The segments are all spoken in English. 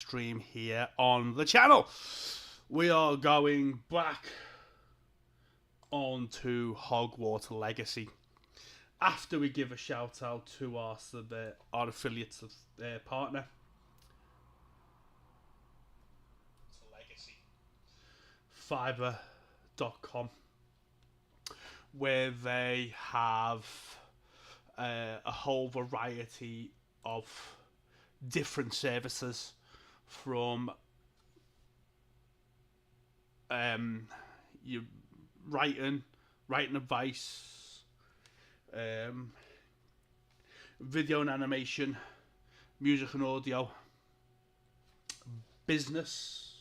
stream here on the channel. We are going back onto Hogwarts Legacy after we give a shout out to our affiliates partner Legacy Fiverr.com, where they have a whole variety of different services, from your writing advice, video and animation, music and audio, business,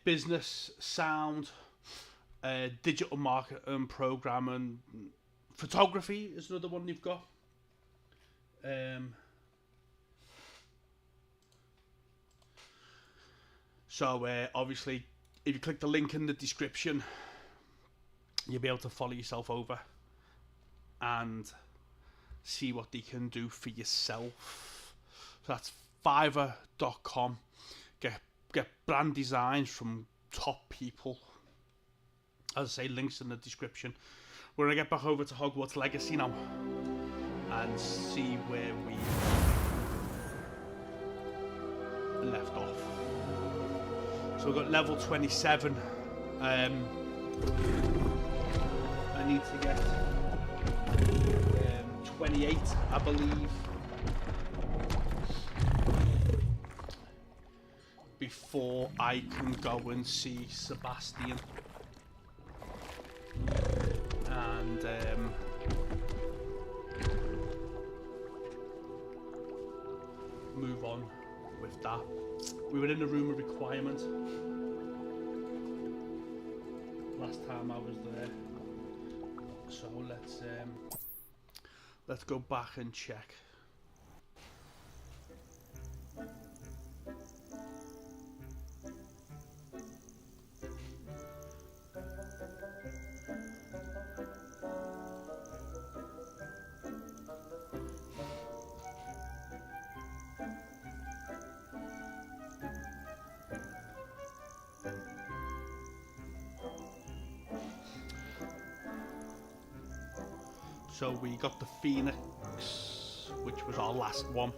business, sound, digital marketing, programming, photography is another one you've got. So obviously, if you click the link in the description, you'll be able to follow yourself over and see what they can do for yourself. So that's Fiverr.com. Get brand designs from top people. As I say, links in the description. We're going to get back over to Hogwarts Legacy now and see where we left off. So we've got level 27. I need to get 28, I believe, before I can go and see Sebastian and move on with that. We were in the room of requirement last time I was there, so let's go back and check. So we got the Phoenix, which was our last one.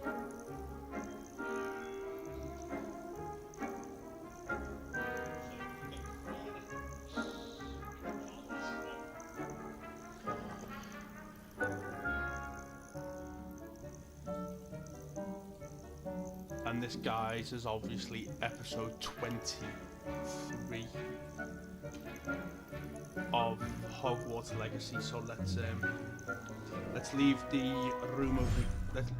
And this, guys, is obviously episode 23 of Hogwarts Legacy. So let's leave the room of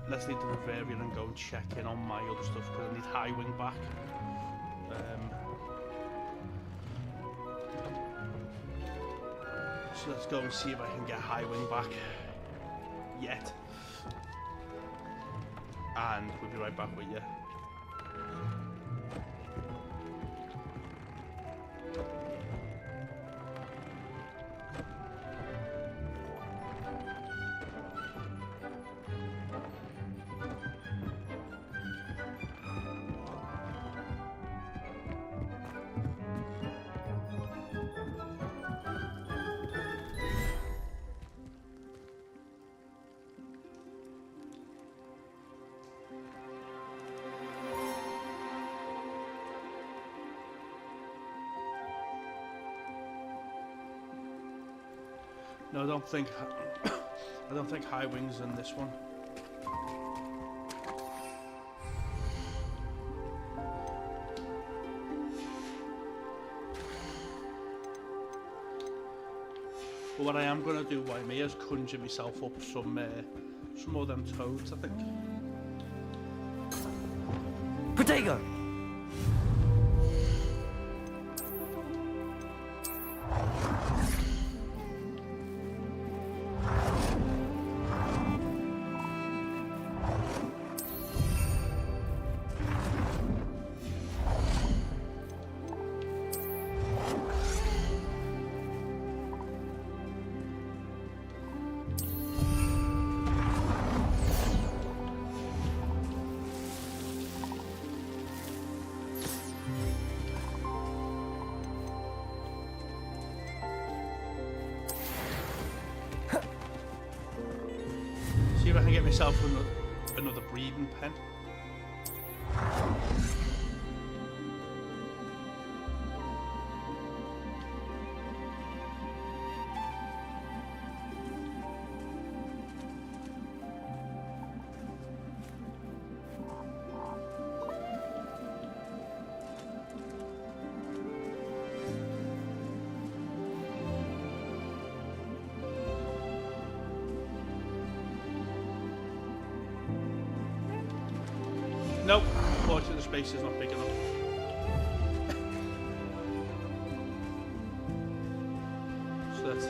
let's leave the Bavarian and go and check in on my other stuff, because I need Highwing back. So let's go and see if I can get Highwing back yet, and we'll be right back with you. No, I don't think Highwing's in this one. But what I am gonna do, by me, is conjure myself up some of them toads, I think. Protego! myself another breeding pen. Nope, unfortunately the space is not big enough. So that's...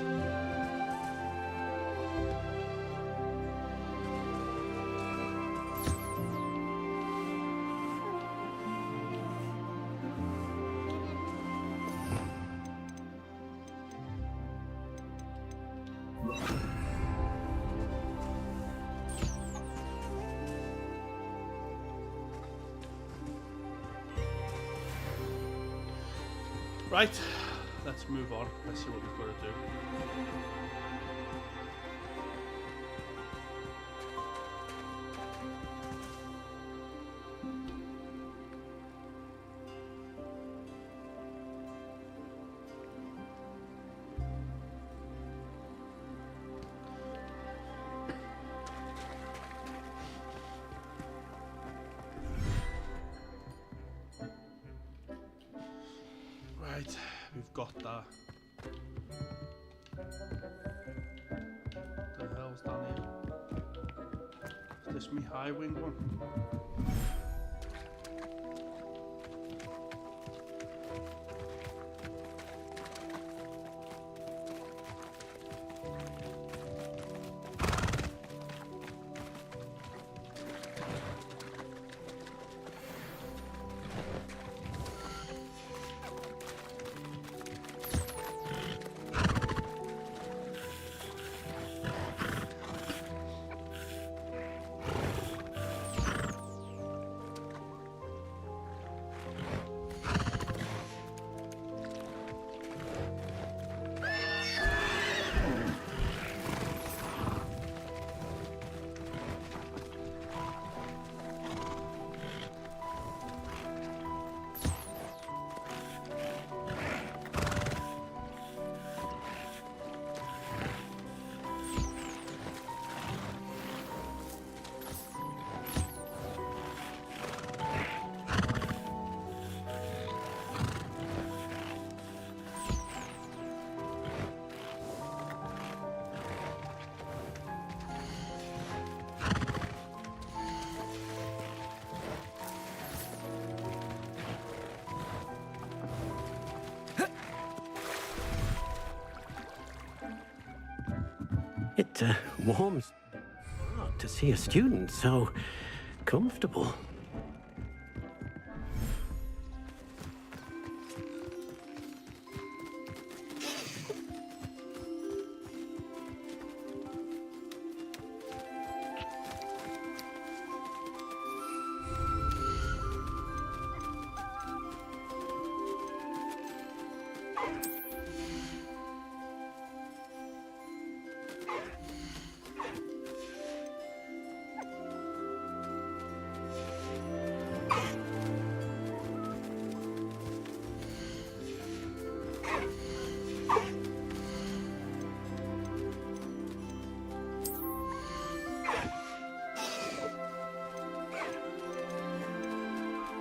Right, let's move on. Let's see what we've got to do. Right, we've got that. What the hell's down here? Is this me high wing one? It warms heart to see a student so comfortable.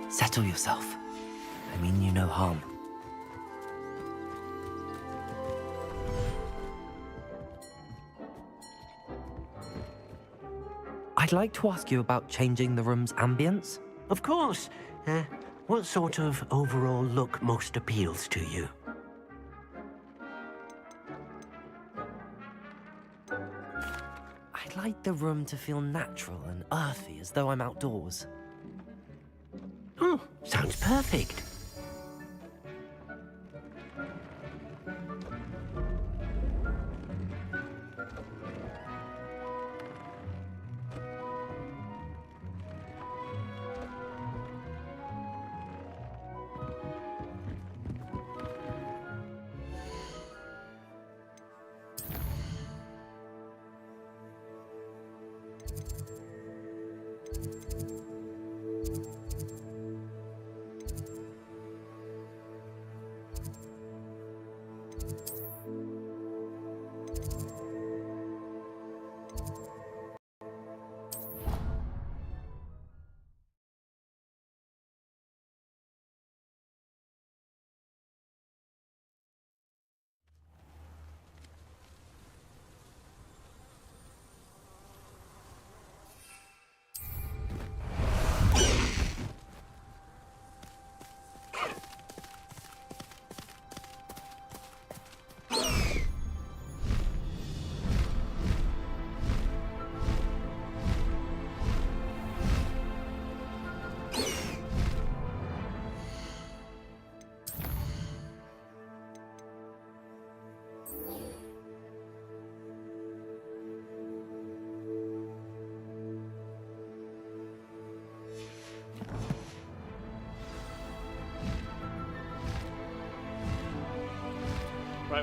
Settle yourself. I mean you no harm. I'd like to ask you about changing the room's ambience. Of course. What sort of overall look most appeals to you? I'd like the room to feel natural and earthy, as though I'm outdoors. Oh, sounds perfect.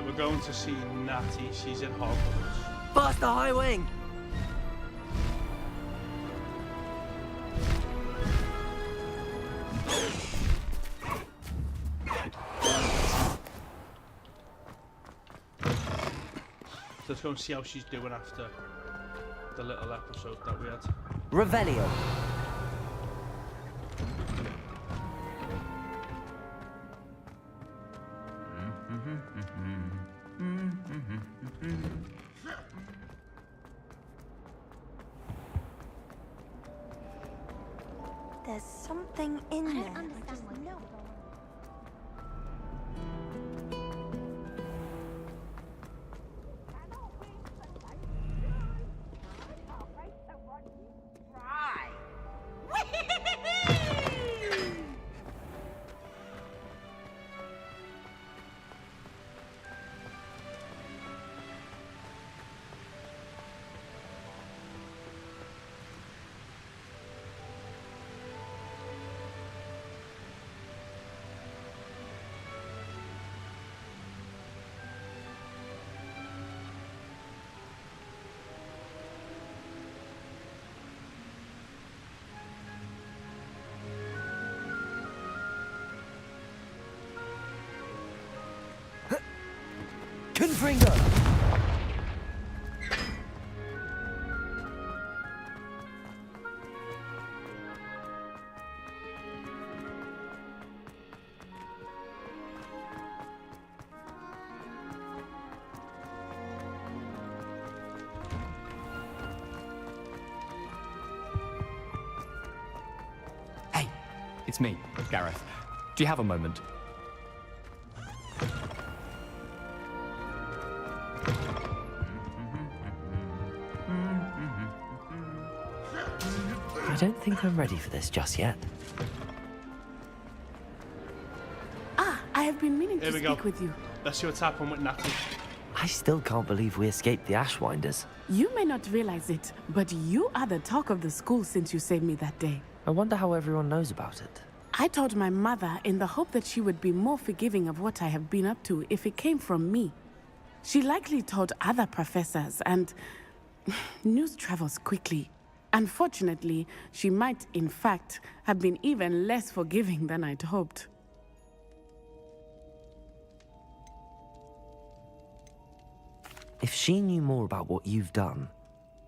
Right, we're going to see Natty. She's in Hogwarts. Faster, High Wing! Let's go and see how she's doing after the little episode that we had. Revelio. There's something in there. I just know. Confringo! Hey, it's me, Gareth. Do you have a moment? I don't think I'm ready for this just yet. I have been meaning Here to we go. speak with you. Let's see what's happened with Natty. I still can't believe we escaped the Ashwinders. You may not realize it, but you are the talk of the school since you saved me that day. I wonder how everyone knows about it. I told my mother in the hope that she would be more forgiving of what I have been up to if it came from me. She likely told other professors, and news travels quickly. Unfortunately, she might, in fact, have been even less forgiving than I'd hoped. If she knew more about what you've done,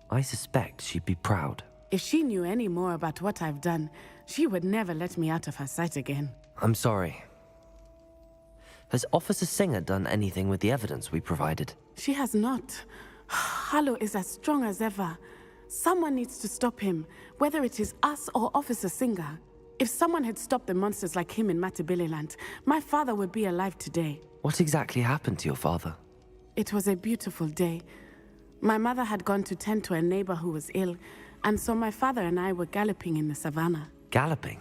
I suspect she'd be proud. If she knew any more about what I've done, she would never let me out of her sight again. I'm sorry. Has Officer Singer done anything with the evidence we provided? She has not. Harlow is as strong as ever. Someone needs to stop him, whether it is us or Officer Singer. If someone had stopped the monsters like him in Matabeleland, my father would be alive today. What exactly happened to your father? It was a beautiful day. My mother had gone to tend to a neighbor who was ill, and so my father and I were galloping in the savannah. Galloping?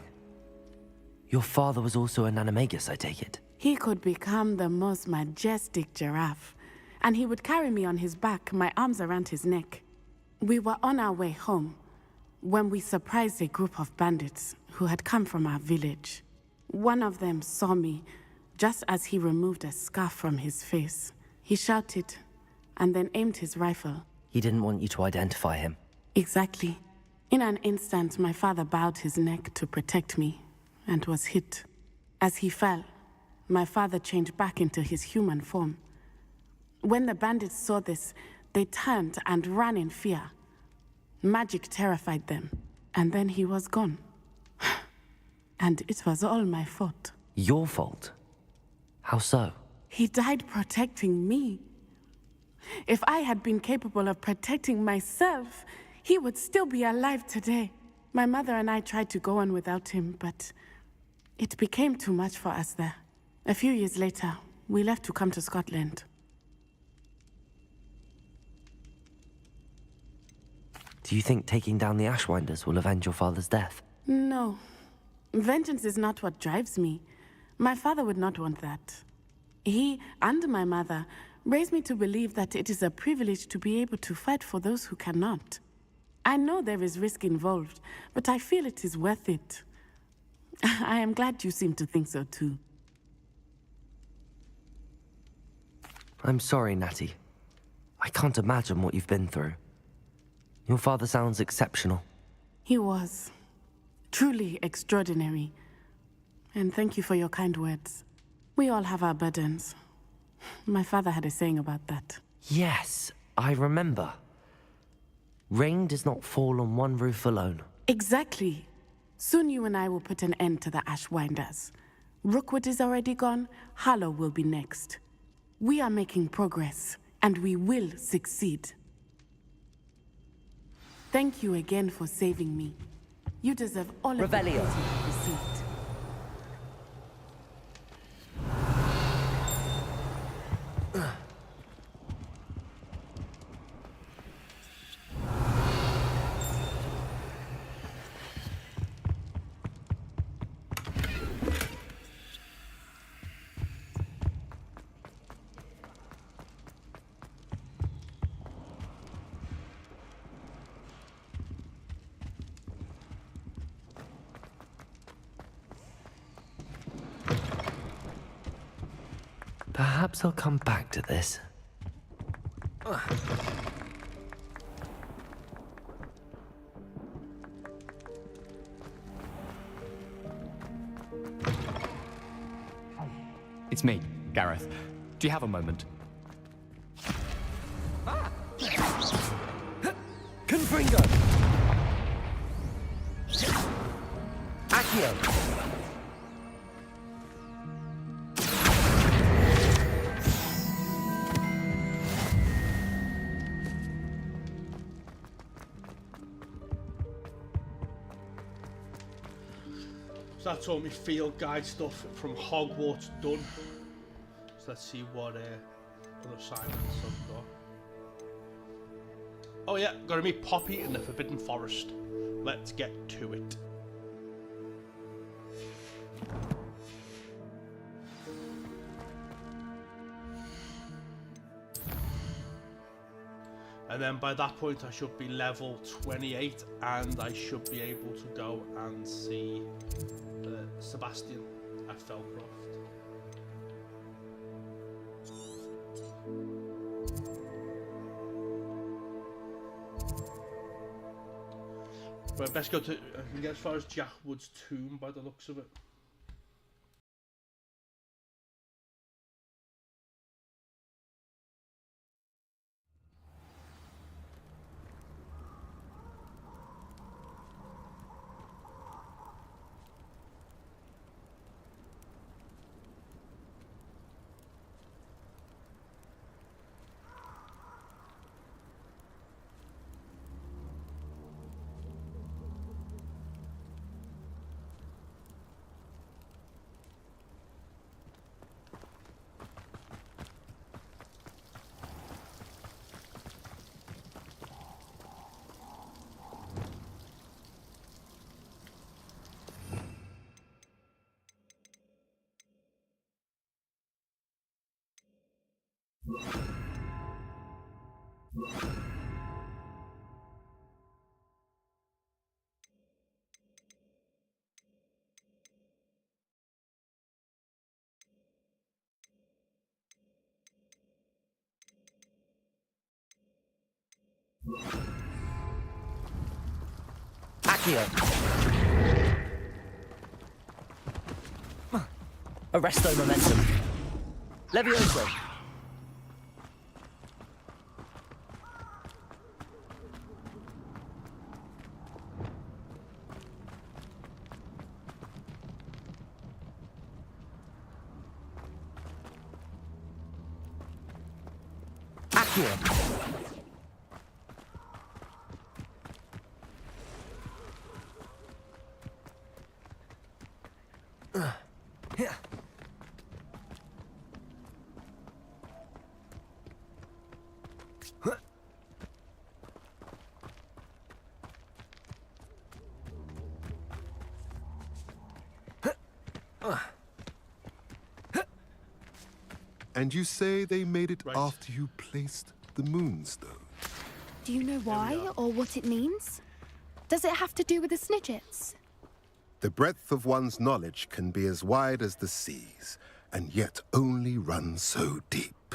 Your father was also an animagus, I take it? He could become the most majestic giraffe, and he would carry me on his back, my arms around his neck. We were on our way home when we surprised a group of bandits who had come from our village. One of them saw me just as he removed a scarf from his face. He shouted and then aimed his rifle. He didn't want you to identify him. Exactly. In an instant, my father bowed his neck to protect me and was hit. As he fell, my father changed back into his human form. When the bandits saw this, they turned and ran in fear. Magic terrified them, and then he was gone. And it was all my fault. Your fault? How so? He died protecting me. If I had been capable of protecting myself, he would still be alive today. My mother and I tried to go on without him, but it became too much for us there. A few years later, we left to come to Scotland. Do you think taking down the Ashwinders will avenge your father's death? No. Vengeance is not what drives me. My father would not want that. He and my mother raised me to believe that it is a privilege to be able to fight for those who cannot. I know there is risk involved, but I feel it is worth it. I am glad you seem to think so too. I'm sorry, Natty. I can't imagine what you've been through. Your father sounds exceptional. He was. Truly extraordinary. And thank you for your kind words. We all have our burdens. My father had a saying about that. Yes, I remember. Rain does not fall on one roof alone. Exactly. Soon you and I will put an end to the Ashwinders. Rookwood is already gone. Harlow will be next. We are making progress, and we will succeed. Thank you again for saving me. You deserve all of the praise you Revelio. have received. Perhaps I'll come back to this. It's me, Gareth. Do you have a moment? Confringo! Accio! So that's all my field guide stuff from Hogwarts done. So let's see what other assignments I've got. Oh yeah, gotta meet Poppy in the Forbidden Forest. Let's get to it. And then by that point I should be level 28 and I should be able to go and see Sebastian at Felcroft. But best go to, I can get as far as Jack Wood's tomb by the looks of it. Accio! Arresto momentum. Levioso! Accio! And you say they made it Right. after you placed the moonstone? Do you know why or what it means? Does it have to do with the Snidgets? The breadth of one's knowledge can be as wide as the seas, and yet only run so deep.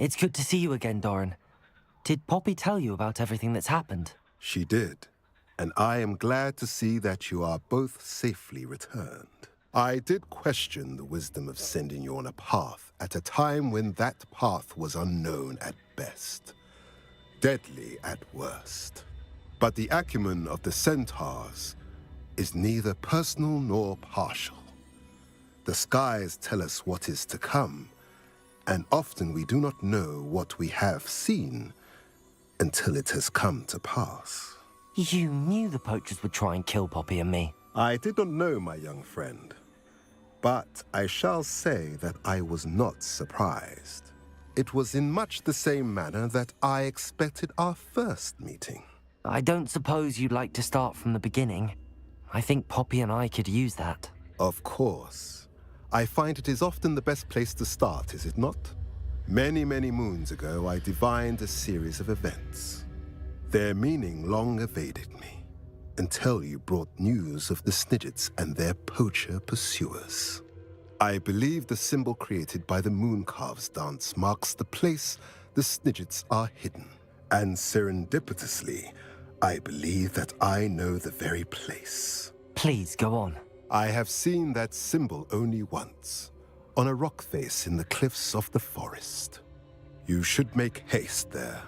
It's good to see you again, Doran. Did Poppy tell you about everything that's happened? She did, and I am glad to see that you are both safely returned. I did question the wisdom of sending you on a path at a time when that path was unknown at best, deadly at worst. But the acumen of the centaurs is neither personal nor partial. The skies tell us what is to come, and often we do not know what we have seen until it has come to pass. You knew the poachers would try and kill Poppy and me. I did not know, my young friend, but I shall say that I was not surprised. It was in much the same manner that I expected our first meeting. I don't suppose you'd like to start from the beginning. I think Poppy and I could use that. Of course. I find it is often the best place to start, is it not? Many, many moons ago, I divined a series of events. Their meaning long evaded me, until you brought news of the Snidgets and their poacher pursuers. I believe the symbol created by the Mooncarves dance marks the place the Snidgets are hidden. And serendipitously, I believe that I know the very place. Please, go on. I have seen that symbol only once, on a rock face in the cliffs of the forest. You should make haste there.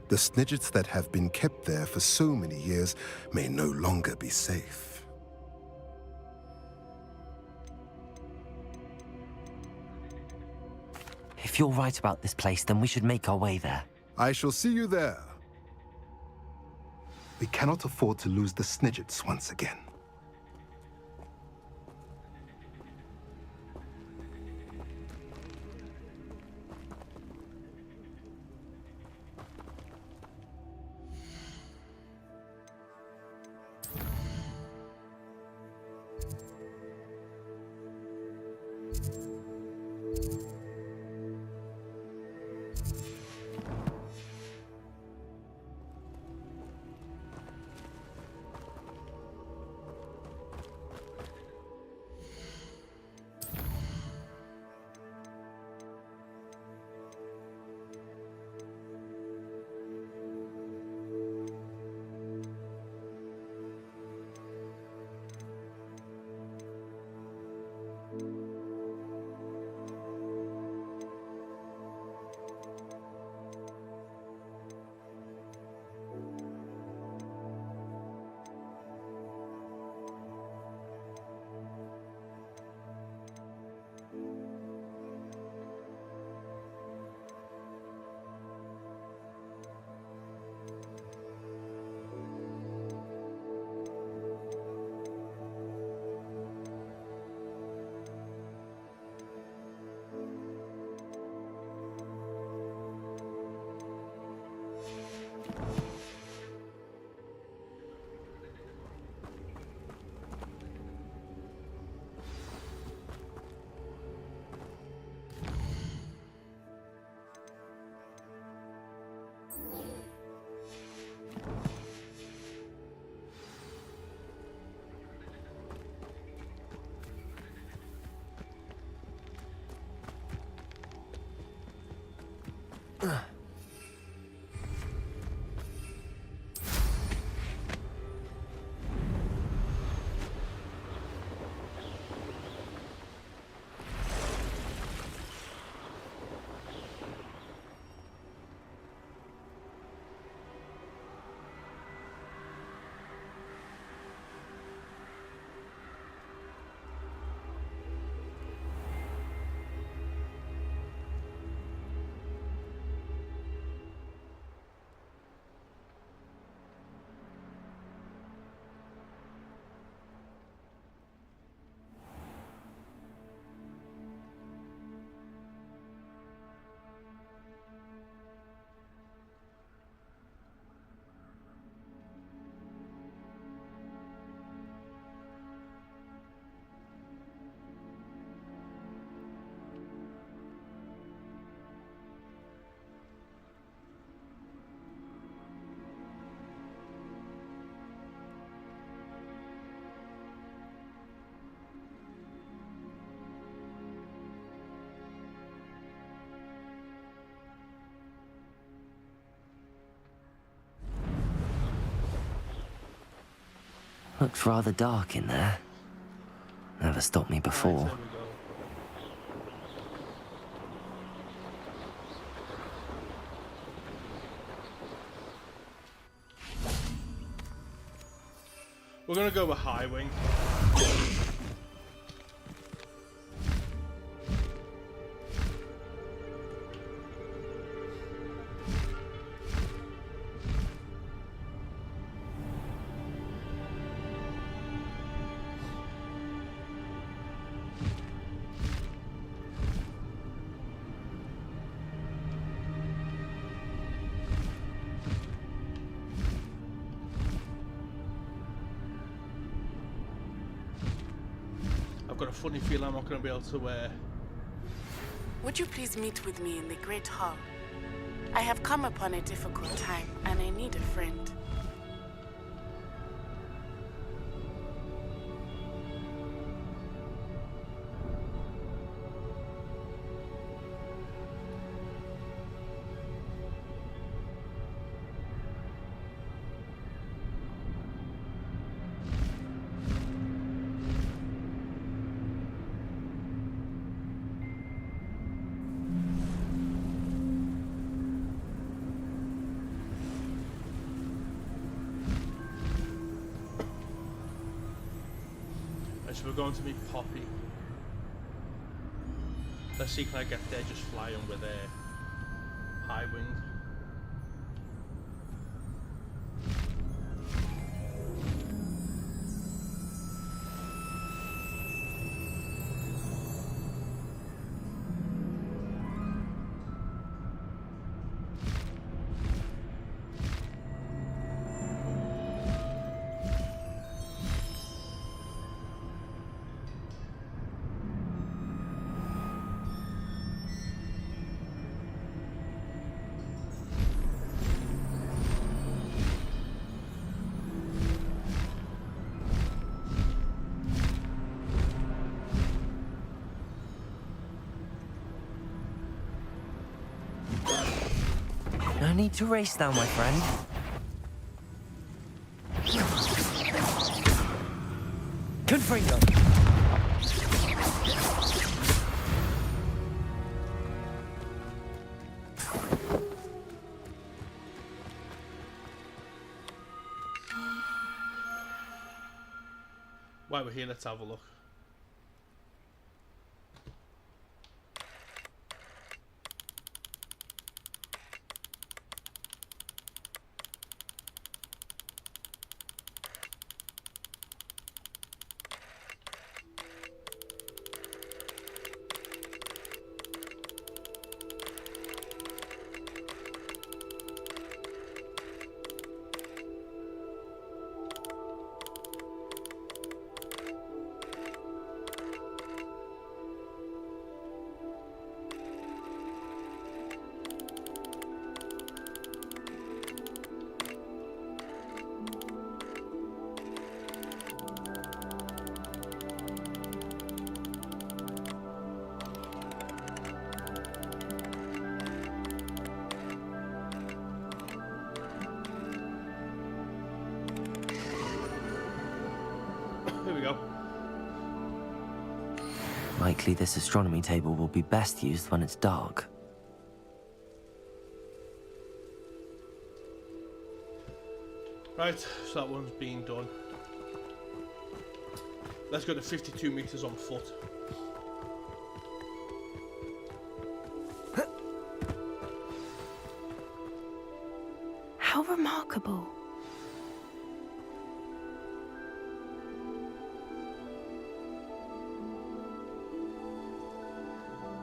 The Snidgets that have been kept there for so many years may no longer be safe. If you're right about this place, then we should make our way there. I shall see you there. We cannot afford to lose the Snidgets once again. Looks rather dark in there. Never stopped me before. Right, there we go. We're gonna go with high wing. I've got a funny feeling I'm not going to be able to Would you please meet with me in the Great Hall? I have come upon a difficult time, and I need a friend. So we're going to meet Poppy. Let's see, can I get there just flying with a high wing? No need to race now, my friend. Gryffindor. While we're here, let's have a look. Here we go. Likely this astronomy table will be best used when it's dark. Right, so that one's been done. Let's go to 52 meters on foot. How remarkable.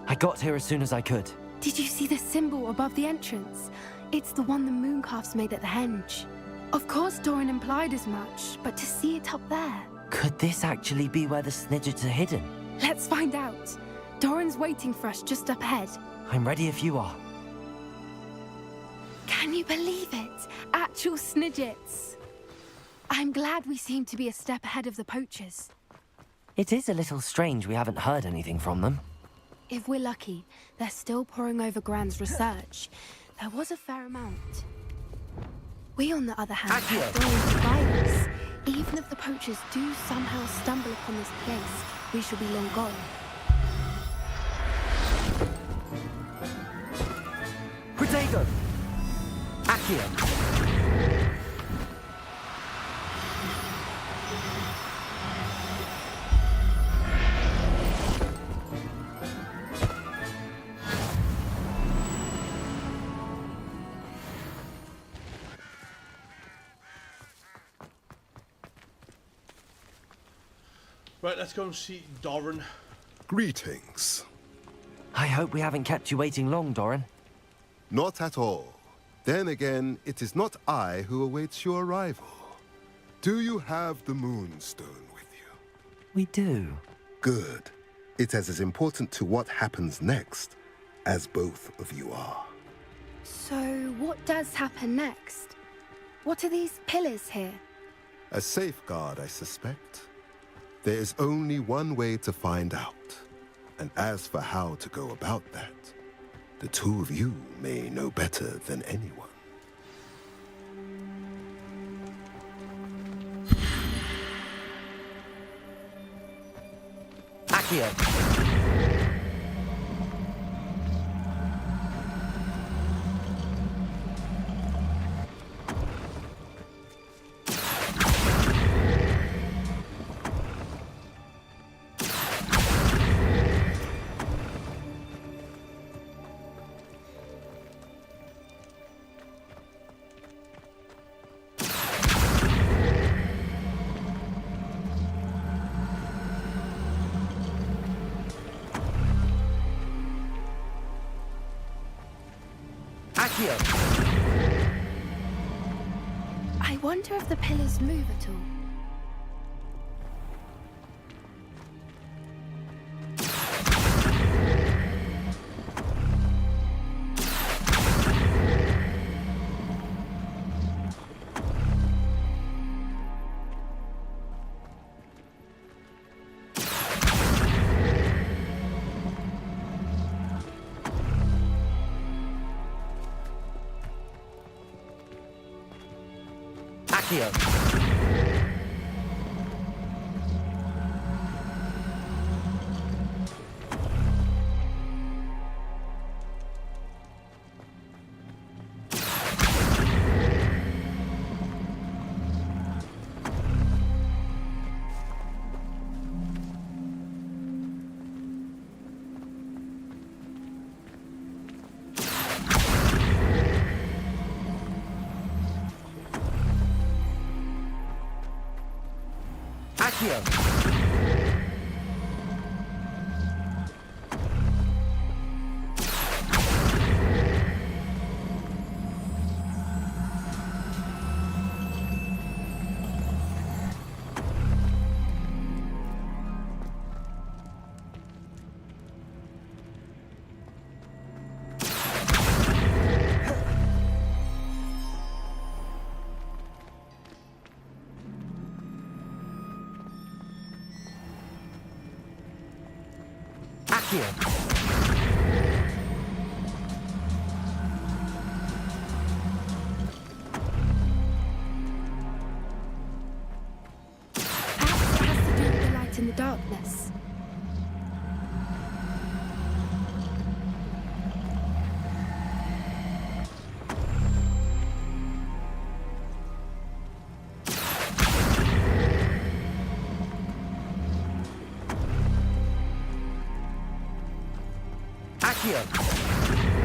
I got here as soon as I could. Did you see the symbol above the entrance? It's the one the mooncalves made at the henge. Of course Doran implied as much, but to see it up there... Could this actually be where the Snidgets are hidden? Let's find out. Doran's waiting for us just up ahead. I'm ready if you are. Can you believe it? Actual Snidgets. I'm glad we seem to be a step ahead of the poachers. It is a little strange we haven't heard anything from them. If we're lucky, they're still poring over Gran's research. There was a fair amount. We, on the other hand, have Doran's virus. Even if the poachers do somehow stumble upon this place, we shall be long gone. Protego! Accio! Right, let's go and see Doran. Greetings. I hope we haven't kept you waiting long, Doran. Not at all. Then again, it is not I who awaits your arrival. Do you have the Moonstone with you? We do. Good. It is as important to what happens next as both of you are. So, what does happen next? What are these pillars here? A safeguard, I suspect. There is only one way to find out. And as for how to go about that, the two of you may know better than anyone. Accio! I wonder if the pillars move at all. Accio! Perhaps it has to do with the light in the darkness. Accio!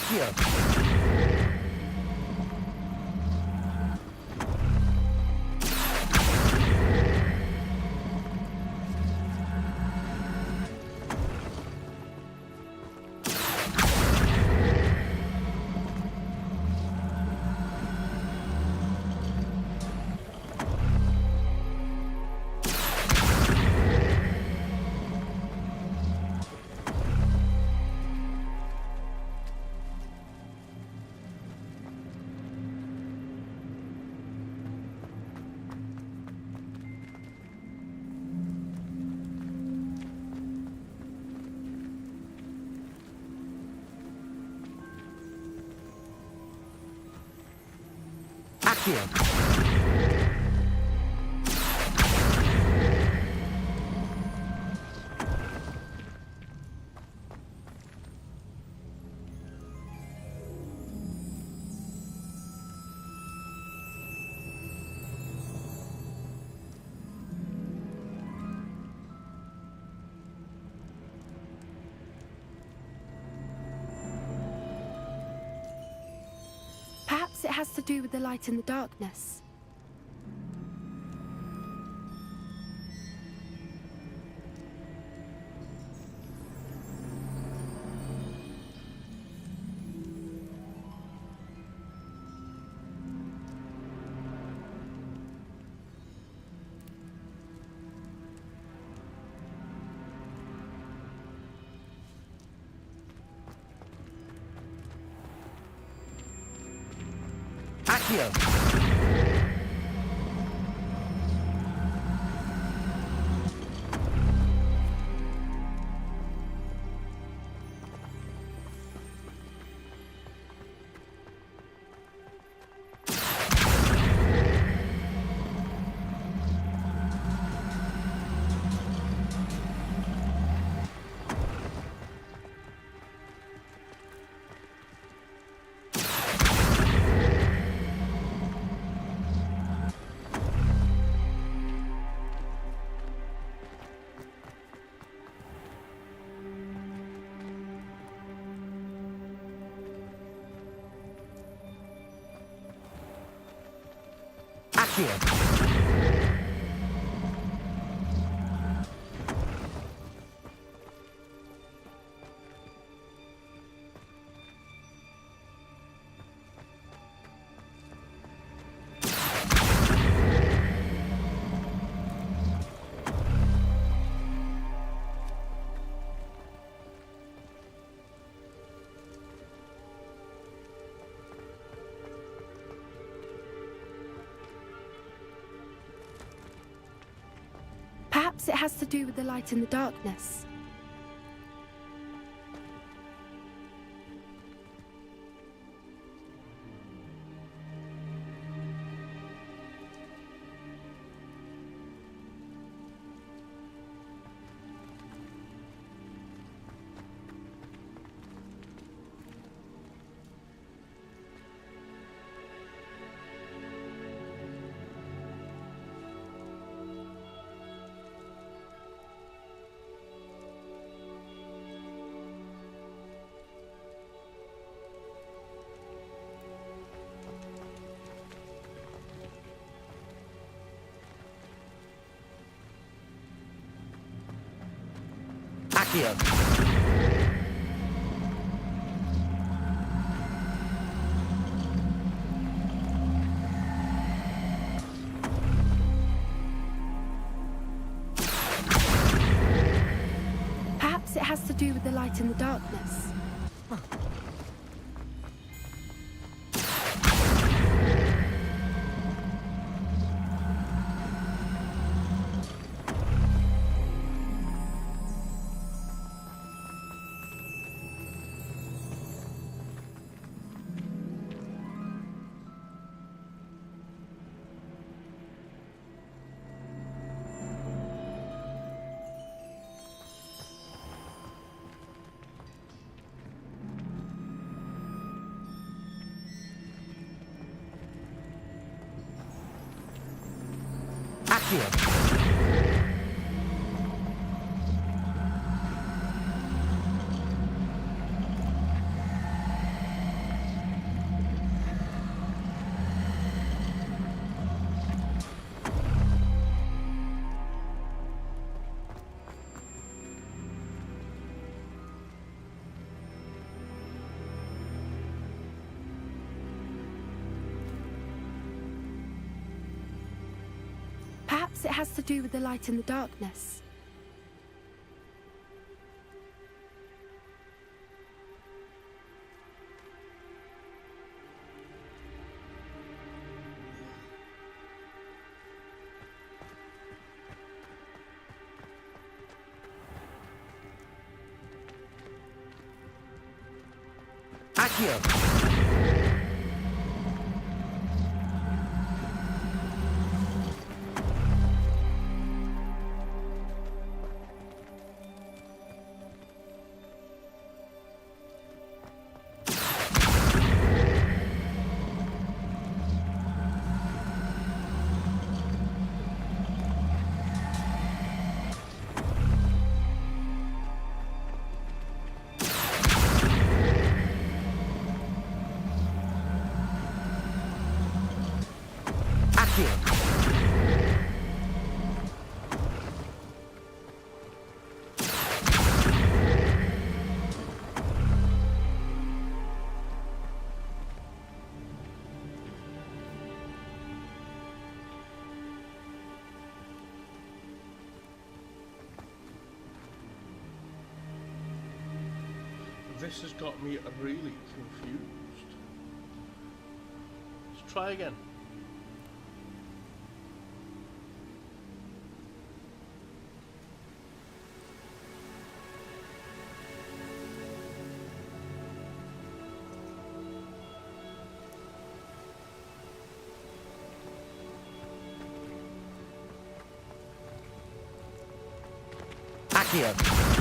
Accio! Accio! Perhaps it has to do with the light in the darkness. Accio! Accio! Perhaps it has to do with the light in the darkness. Accio! Perhaps it has to do with the light in the darkness. Accio! Perhaps it has to do with the light and the darkness. Accio! This has got me really confused. Let's try again. Accio!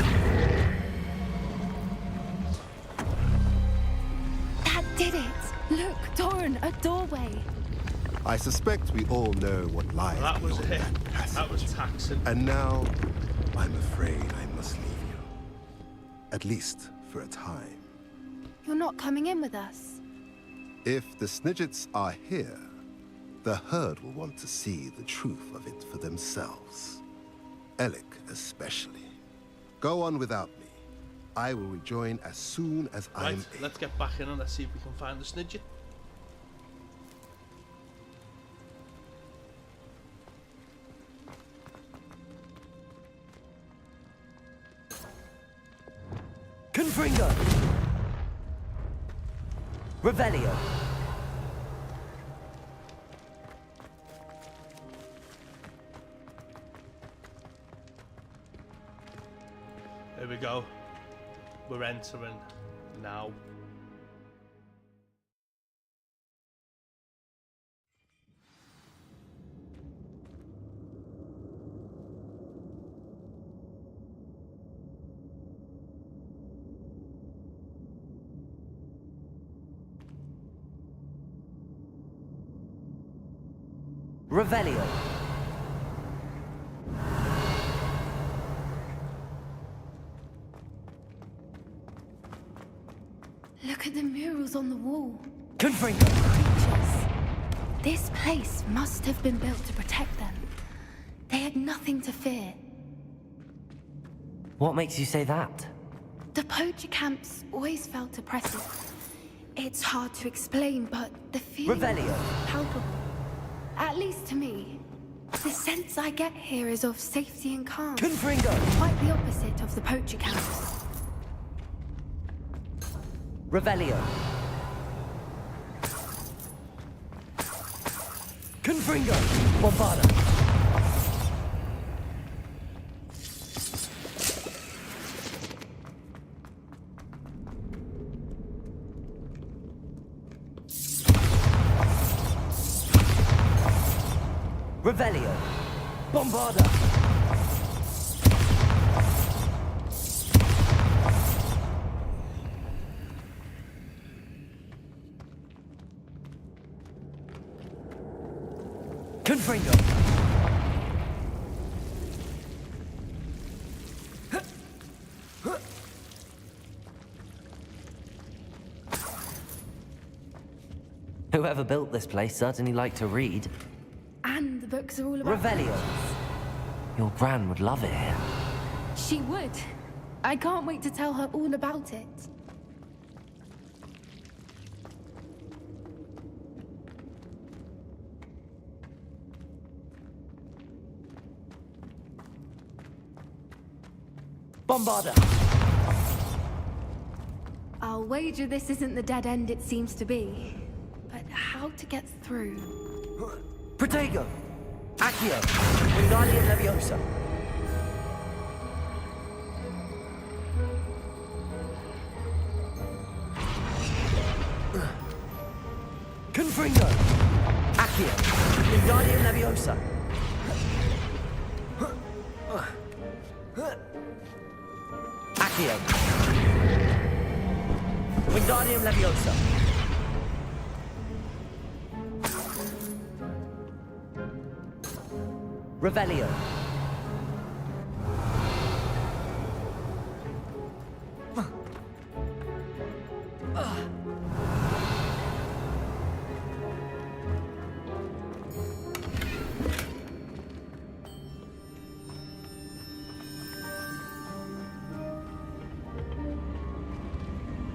Did it? Look, Doran, a doorway. I suspect we all know what lies That was beyond it. that passage. That was taxing. And now, I'm afraid I must leave you. At least for a time. You're not coming in with us. If the Snidgets are here, the herd will want to see the truth of it for themselves. Alec especially. Go on without me. I will rejoin as soon as Right, I'm able. let's get back in and let's see if we can find the Snidget. Confringo! Revelio! Here we go. We're entering now. Revelio! Look at the murals on the wall. Confringo! Creatures. This place must have been built to protect them. They had nothing to fear. What makes you say that? The poacher camps always felt oppressive. It's hard to explain, but the feeling Revelio. is palpable. At least to me. The sense I get here is of safety and calm. Confringo! Quite the opposite of the poacher camps. Revelio! Confringo! Bombarda! Revelio! Bombarda! Confringo! Whoever built this place certainly liked to read. And the books are all about... Revelio! Your gran would love it here. She would. I can't wait to tell her all about it. Bombarder! I'll wager this isn't the dead end it seems to be. But how to get through? Protego! Accio! Wingardium Leviosa! Confringo! Accio! Wingardium Leviosa! Accio! Wingardium Leviosa! Revelio!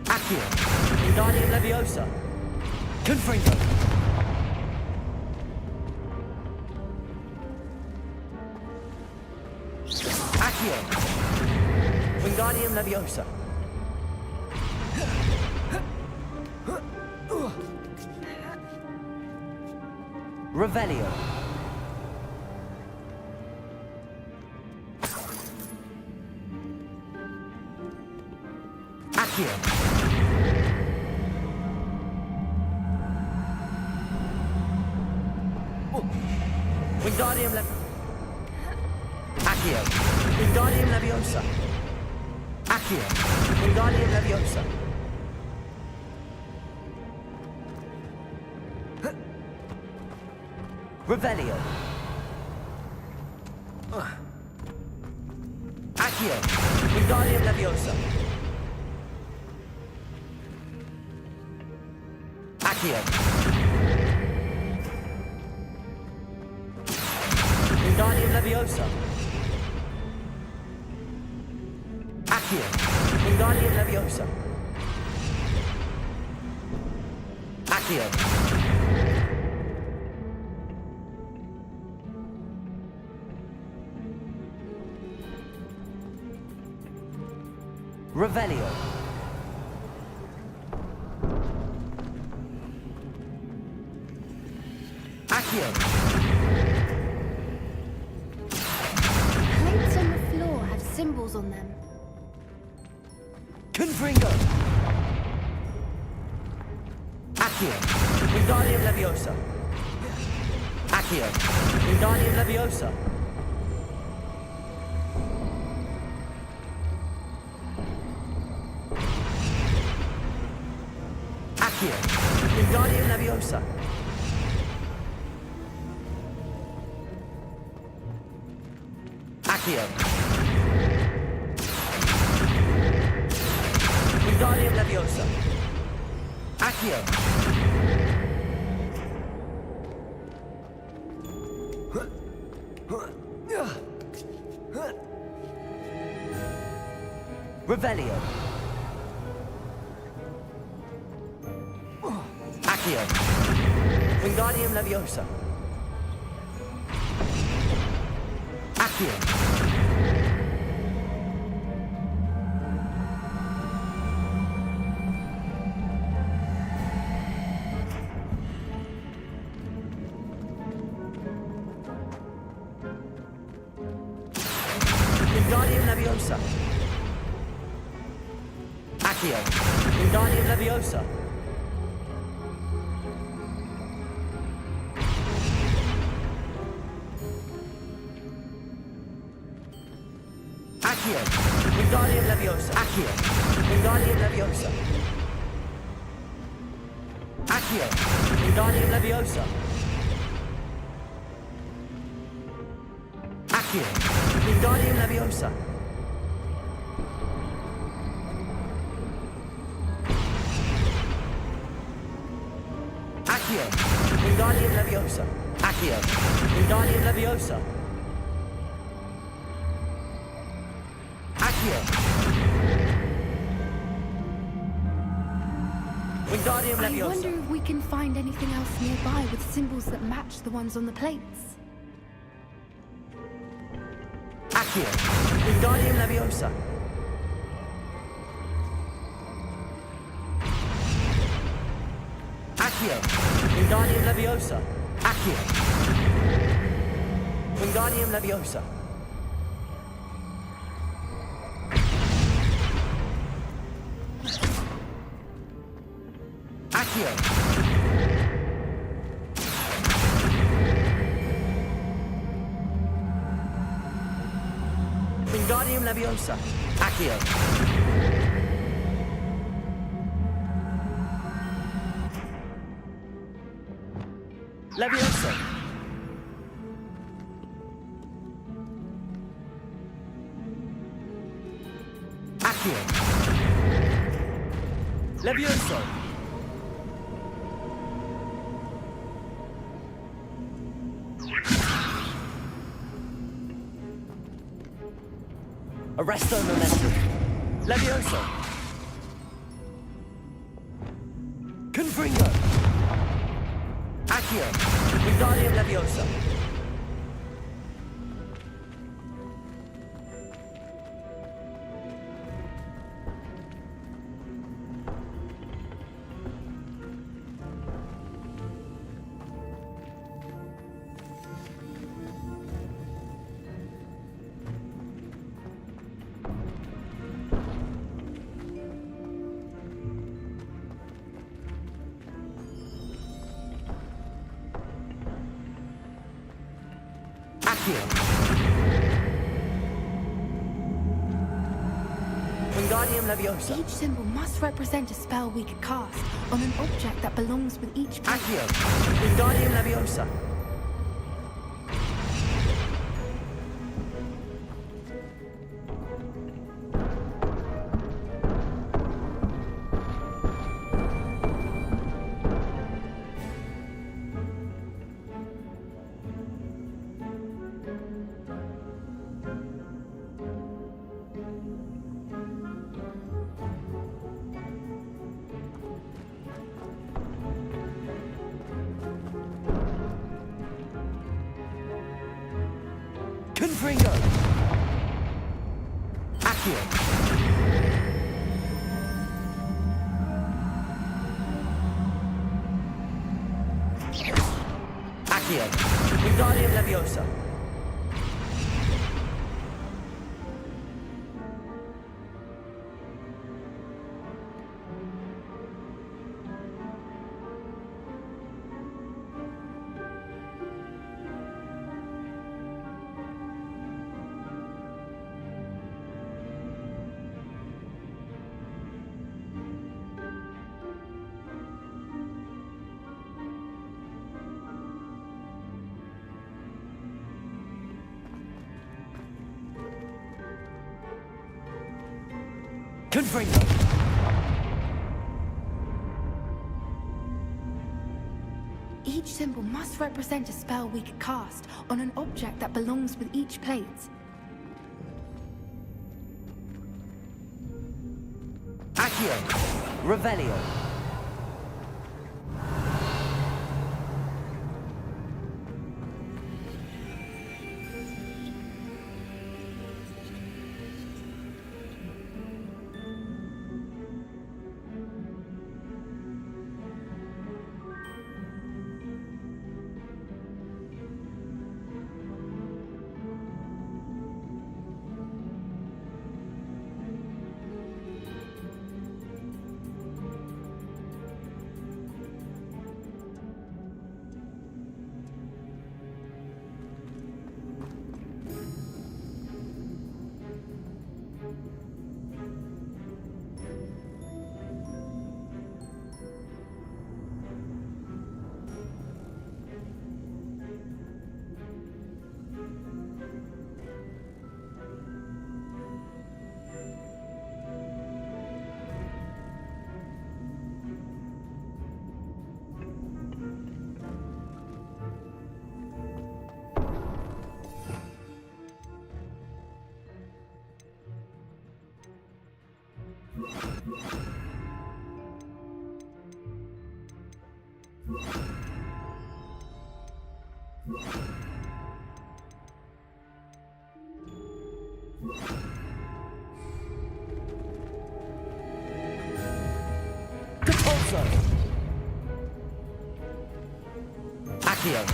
Accio! Wingardium Leviosa! Confringo! Accio! Wingardium Leviosa! Revelio! Accio! Wingardium Lev... Accio! Wingardium Leviosa! Accio! Wingardium Leviosa! Revelio! Accio! Wingardium Leviosa! Accio! Wingardium Leviosa! Accio! Wingardium Leviosa! Accio! Revelio! Accio! Plates on the floor have symbols on them. Confringo! Accio! Wingardium Leviosa! Accio! Wingardium Leviosa! Accio! Wingardium Leviosa! Accio! Wingardium Leviosa! Accio! Revelio! Accio! Wingardium Leviosa! Accio! Wingardium Leviosa! Accio! Wingardium Leviosa! Accio! Wingardium Leviosa! Accio! Wingardium Leviosa! Accio! Wingardium Leviosa! Accio! Wingardium Leviosa! Accio! Wingardium Leviosa! Accio! Wingardium Leviosa! Accio! Wingardium I Leviosa! wonder if we can find anything else nearby with symbols that match the ones on the plates. Accio! Wingardium Leviosa! Accio. Wingardium Leviosa. Accio. Wingardium Leviosa. Accio. Wingardium Leviosa. Accio. Leviosa. Accio. Leviosa. Arresto Momentum. Leviosa. Confringo. Accio. Wingardium Leviosa. Wingardium Leviosa. Each symbol must represent a spell we could cast on an object that belongs with each plate. Accio. Wingardium Leviosa. Confringo. Accio. Accio. Wingardium Leviosa. Confringo. Each symbol must represent a spell we could cast on an object that belongs with each plate. Accio. Revelio. Accio.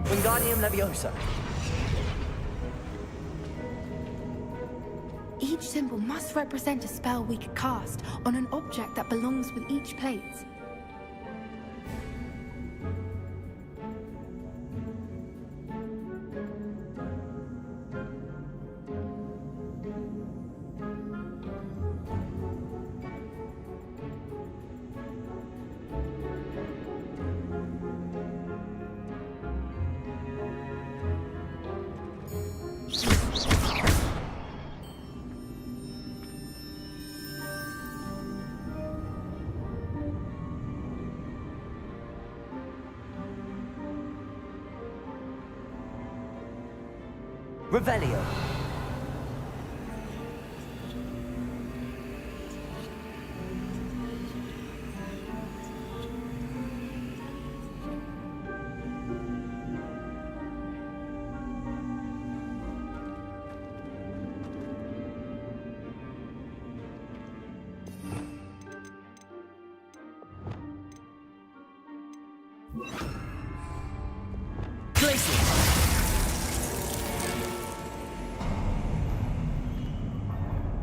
Wingardium Leviosa. Each symbol must represent a spell we could cast on an object that belongs with each plate. Revelio.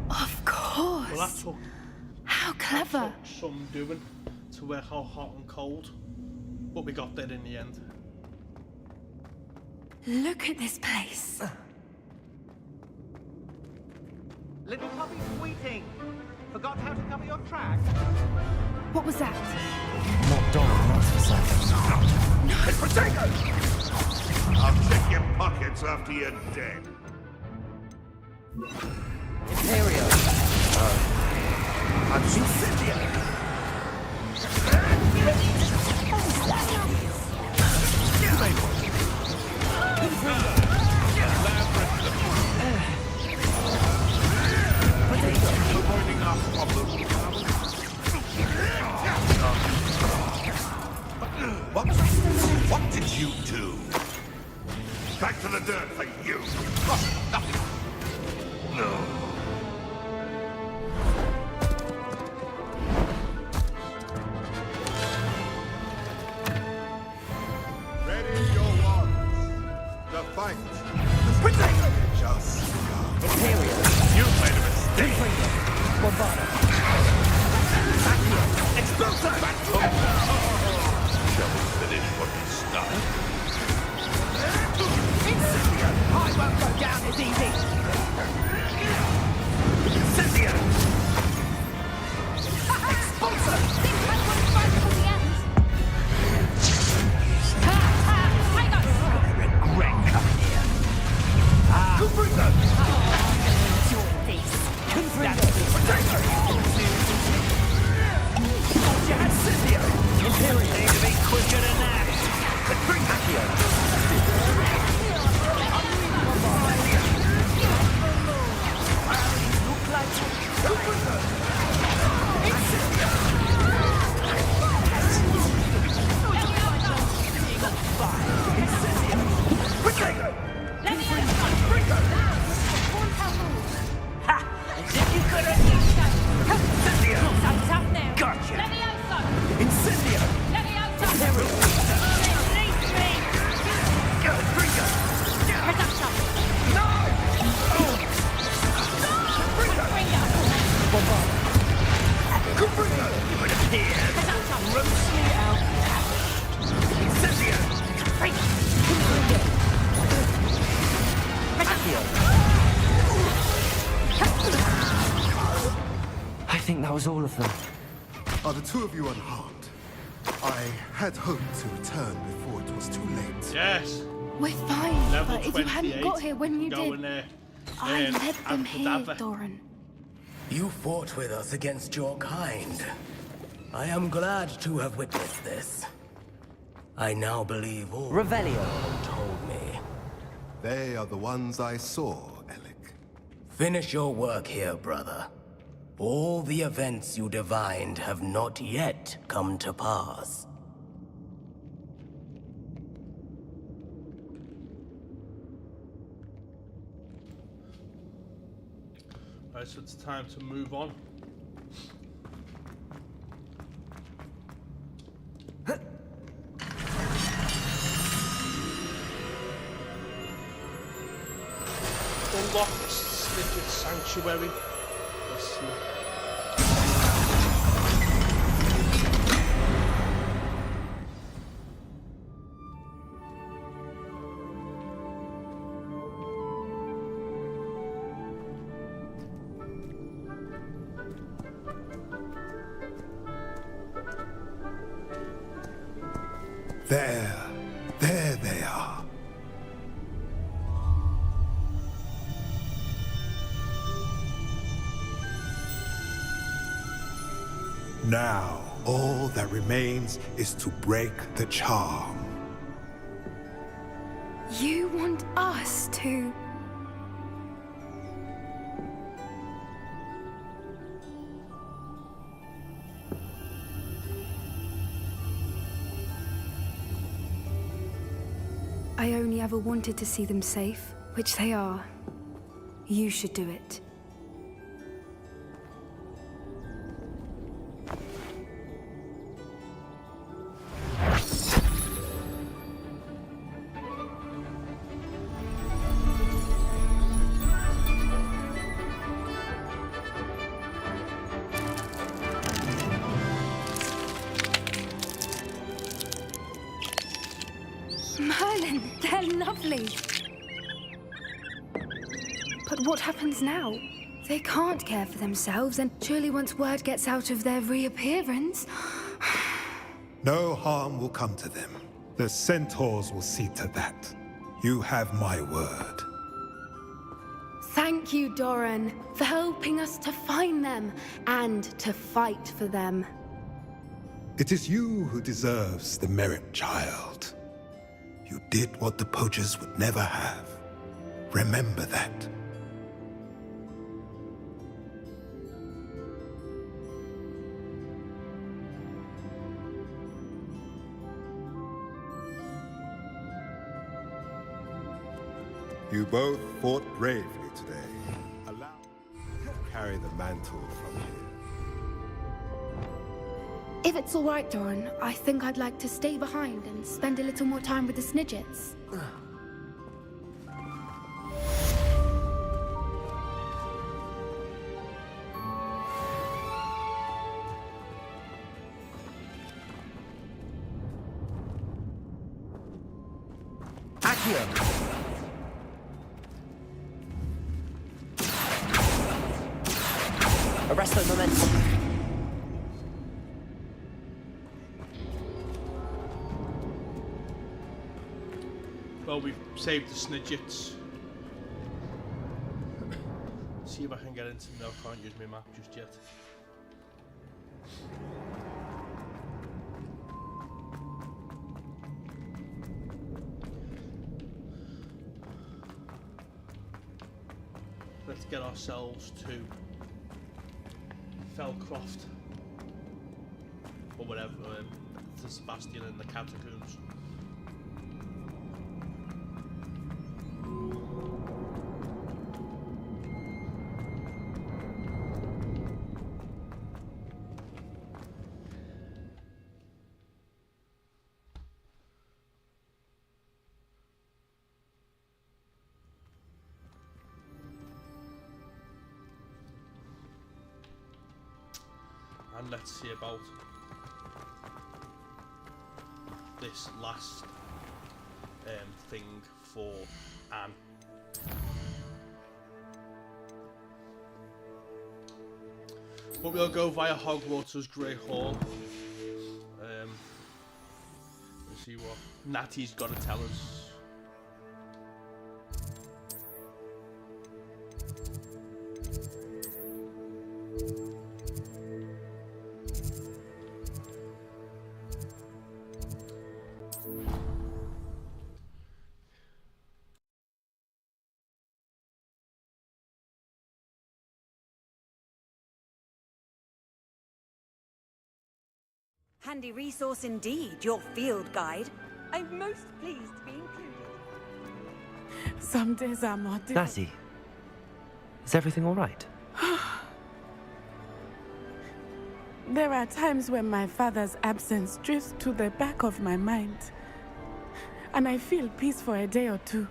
Of course. Well, that took How clever. some doing to work out hot and cold, but we got there in the end. Look at this place. Little puppy squeating. Forgot how to cover your track? What was that? Not Doran, that's for certain. It's potatoes! I'll check your pockets after you're dead. Imperio. I'm Cynthia! Avoiding our problem. What did you do? Back to the dirt for you. No. Ready your wands. The fight. Potato! Just come. Imperial. You made a mistake. Bombarda. Explosive back. Shall we finish what we started? I won't go down as easy. Cynthia! Regret coming here. Gryffindor! You had Cynthia. Imperial. Need to be quicker than that. Accio. I think that was all of them. Are the two of you unharmed? I had hoped to return before it was too late. Yes. We're fine, Level but if you hadn't 28, got here when you going did, there. I led them here, Abracadabra. Doran. You fought with us against your kind. I am glad to have witnessed this. I now believe all Revelio. you told me. They are the ones I saw, Alec. Finish your work here, brother. All the events you divined have not yet come to pass. Right, so it's time to move on. unlocked Snitch's Sanctuary. Let's see. There they are. Now, all that remains is to break the charm. You want us to... I only ever wanted to see them safe, which they are. You should do it. Merlin, they're lovely. But what happens now? They can't care for themselves, and surely once word gets out of their reappearance... No harm will come to them. The centaurs will see to that. You have my word. Thank you, Doran, for helping us to find them and to fight for them. It is you who deserves the merit, child. You did what the poachers would never have. Remember that. You both fought bravely today. Allow me to carry the mantle from here. If it's all right, Doran, I think I'd like to stay behind and spend a little more time with the Snidgets. Accio! Arresto momentum. Well, we've saved the Snidgets. See if I can get into... No, I can't use my map just yet. Let's get ourselves to Felcroft. Or whatever, to Sebastian in the catacombs. And let's see about this last thing for Anne. But we'll go via Hogwarts' Great Hall. Let's see what Natty's got to tell us. Handy resource indeed, your field guide. I'm most pleased to be included. Some days are more difficult. Lassie, is everything all right? There are times when my father's absence drifts to the back of my mind. And I feel peace for a day or two.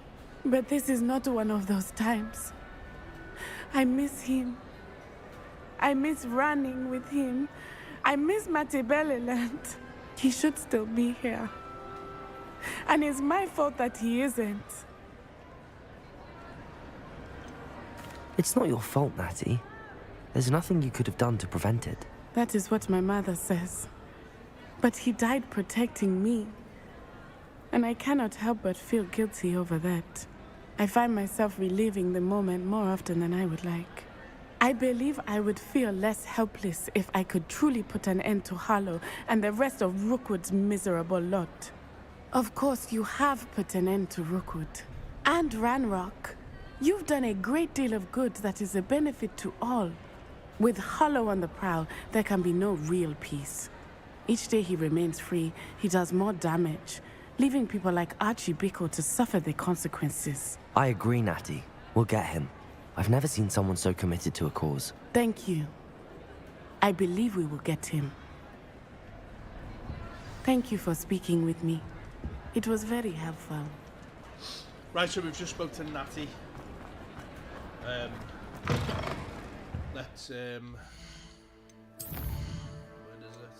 But this is not one of those times. I miss him. I miss running with him. I miss Matebeleland. He should still be here. And it's my fault that he isn't. It's not your fault, Natty. There's nothing you could have done to prevent it. That is what my mother says. But he died protecting me. And I cannot help but feel guilty over that. I find myself reliving the moment more often than I would like. I believe I would feel less helpless if I could truly put an end to Harlow and the rest of Rookwood's miserable lot. Of course, you have put an end to Rookwood. And Ranrock. You've done a great deal of good that is a benefit to all. With Harlow on the prowl, there can be no real peace. Each day he remains free, he does more damage, leaving people like Archie Bickle to suffer the consequences. I agree, Natty. We'll get him. I've never seen someone so committed to a cause. Thank you. I believe we will get him. Thank you for speaking with me. It was very helpful. Right, so we've just spoke to Natty. Let's where is it?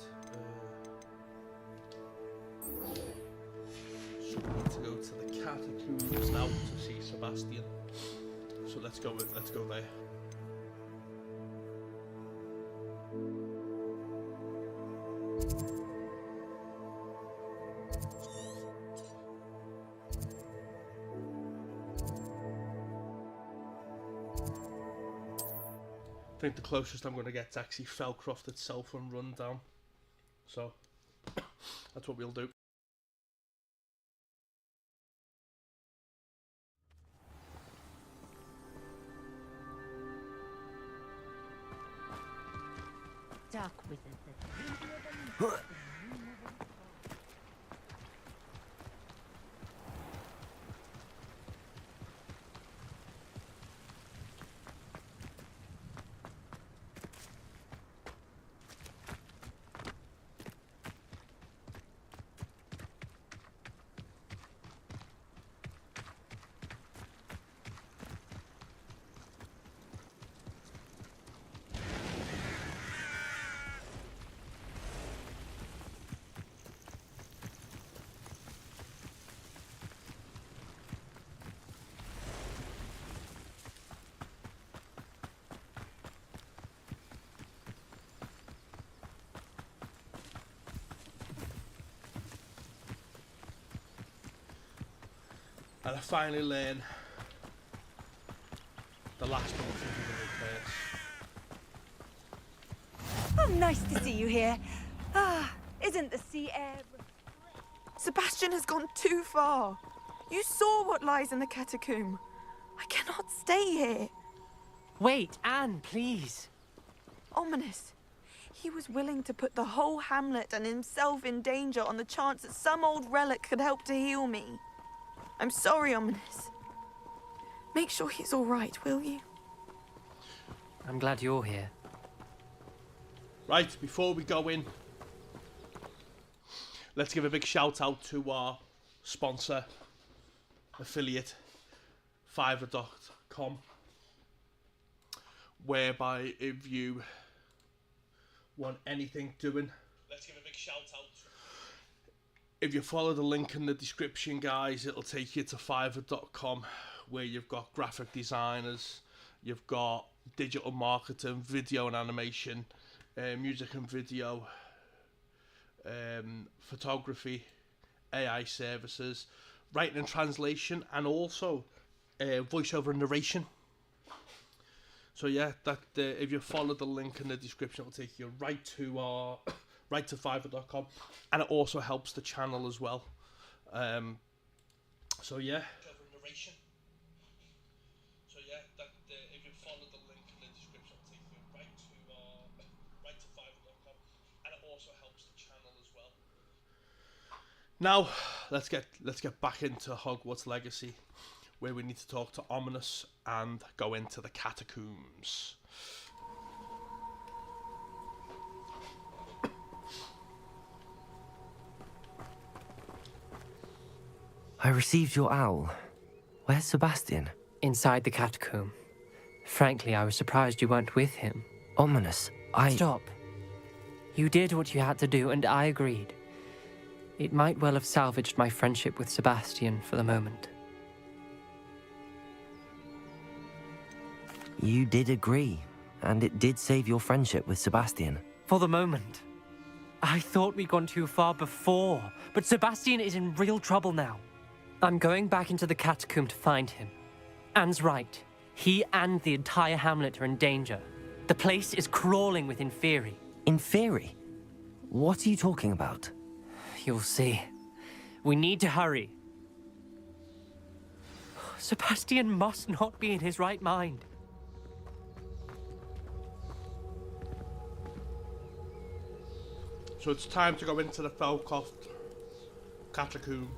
So we need to go to the catacombs now to see Sebastian. So let's go there. I think the closest I'm going to get is actually Felcroft itself and Rundown. So that's what we'll do. Dark wizard. And I finally learn the last one from the curse. Oh, nice to see you here. Ah, isn't the sea air... Sebastian has gone too far. You saw what lies in the catacomb. I cannot stay here. Wait, Anne, please. Ominous. He was willing to put the whole hamlet and himself in danger on the chance that some old relic could help to heal me. I'm sorry, Ominous. Make sure he's all right, will you? I'm glad you're here. Right, before we go in, let's give a big shout out to our sponsor, affiliate, Fiverr.com, whereby if you want anything doing, let's give a big shout out. If you follow the link in the description, guys, it'll take you to Fiverr.com, where you've got graphic designers, you've got digital marketing, video and animation, music and video, photography, AI services, writing and translation, and also voiceover and narration. So yeah, that if you follow the link in the description, it'll take you right to Fiverr.com, and it also helps the channel as well. So yeah. So yeah, if you follow the link in the description, it'll take you right to Fiverr.com, and it also helps the channel as well. Now, let's get back into Hogwarts Legacy, where we need to talk to Ominous and go into the catacombs. I received your owl. Where's Sebastian? Inside the catacomb. Frankly, I was surprised you weren't with him. Ominous, Stop. You did what you had to do, and I agreed. It might well have salvaged my friendship with Sebastian for the moment. You did agree, and it did save your friendship with Sebastian. For the moment. I thought we'd gone too far before, but Sebastian is in real trouble now. I'm going back into the catacomb to find him. Anne's right. He and the entire hamlet are in danger. The place is crawling with Inferi. Inferi? What are you talking about? You'll see. We need to hurry. Sebastian must not be in his right mind. So it's time to go into the Felcoft catacomb.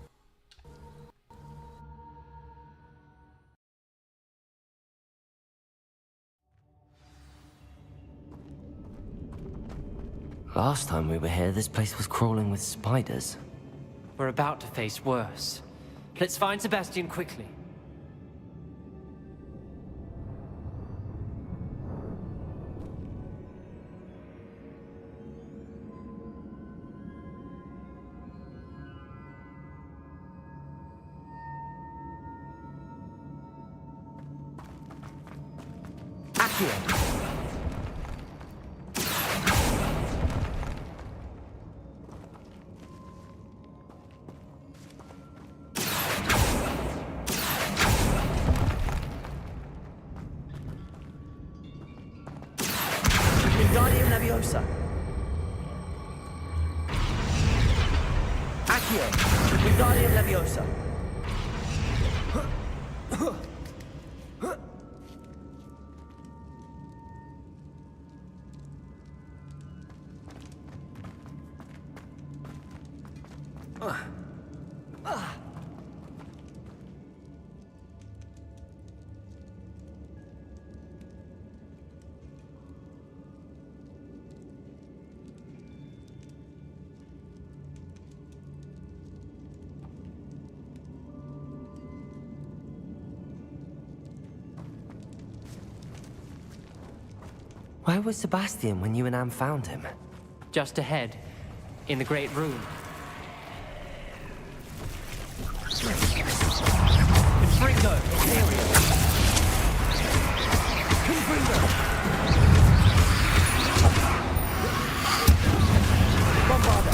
Last time we were here, this place was crawling with spiders. We're about to face worse. Let's find Sebastian quickly. Wingardium Leviosa. Accio. Wingardium Leviosa. Where was Sebastian when you and Anne found him? Just ahead, in the Great Room. Confringo. Imperial. Confringo. Bombarda.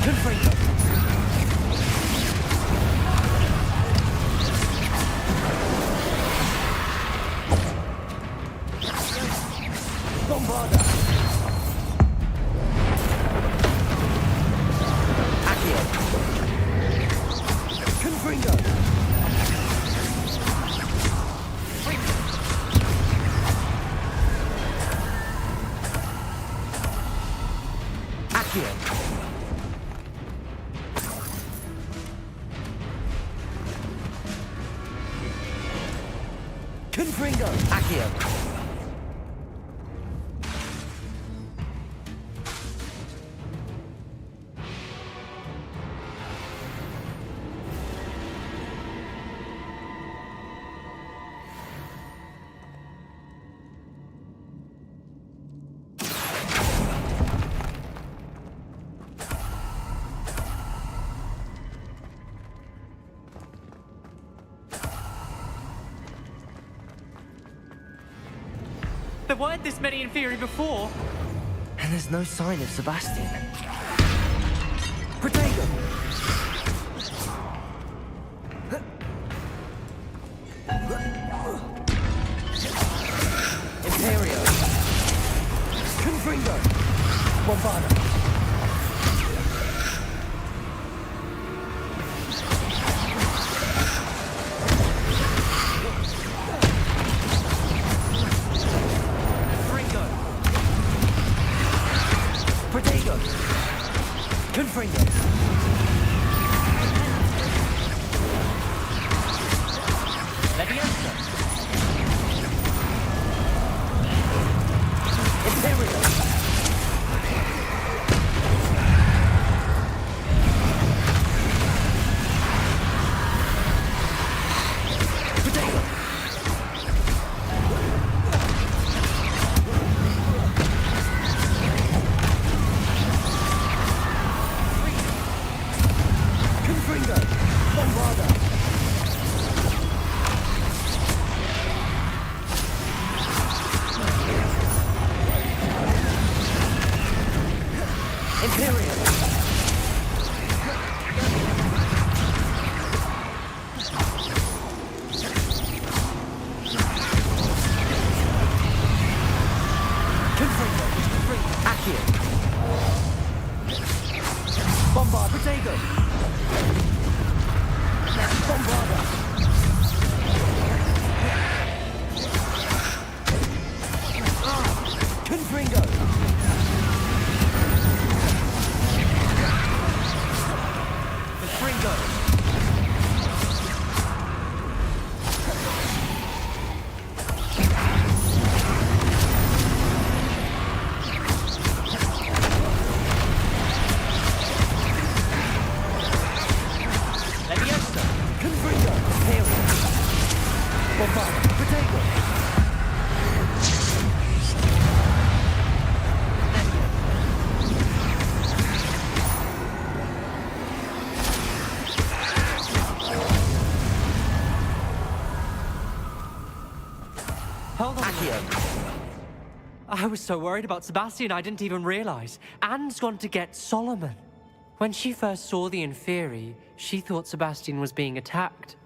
Confringo. Bombarda. Accio. Confringo. Accio. Confringo. Accio. There weren't this many Inferi before. And there's no sign of Sebastian. Protego. Imperio. Confringo. Bombarda. Protego. Confringo. Leviosa. Imperio. Imperial. Confringo. Accio. Bombard. Protego. Bombarda. Confringo. Confringo. Leviosa. Confringo. Imperial. Bombarda. Protego. Hold on. I was so worried about Sebastian, I didn't even realize. Anne's gone to get Solomon. When she first saw the Inferi, she thought Sebastian was being attacked.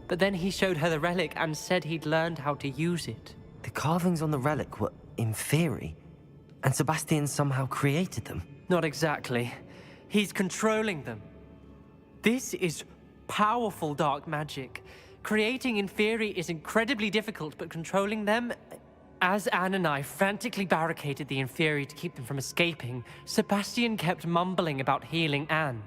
But then he showed her the relic and said he'd learned how to use it. The carvings on the relic were Inferi, and Sebastian somehow created them. Not exactly. He's controlling them. This is powerful dark magic. Creating Inferi is incredibly difficult, but controlling them... As Anne and I frantically barricaded the Inferi to keep them from escaping, Sebastian kept mumbling about healing Anne.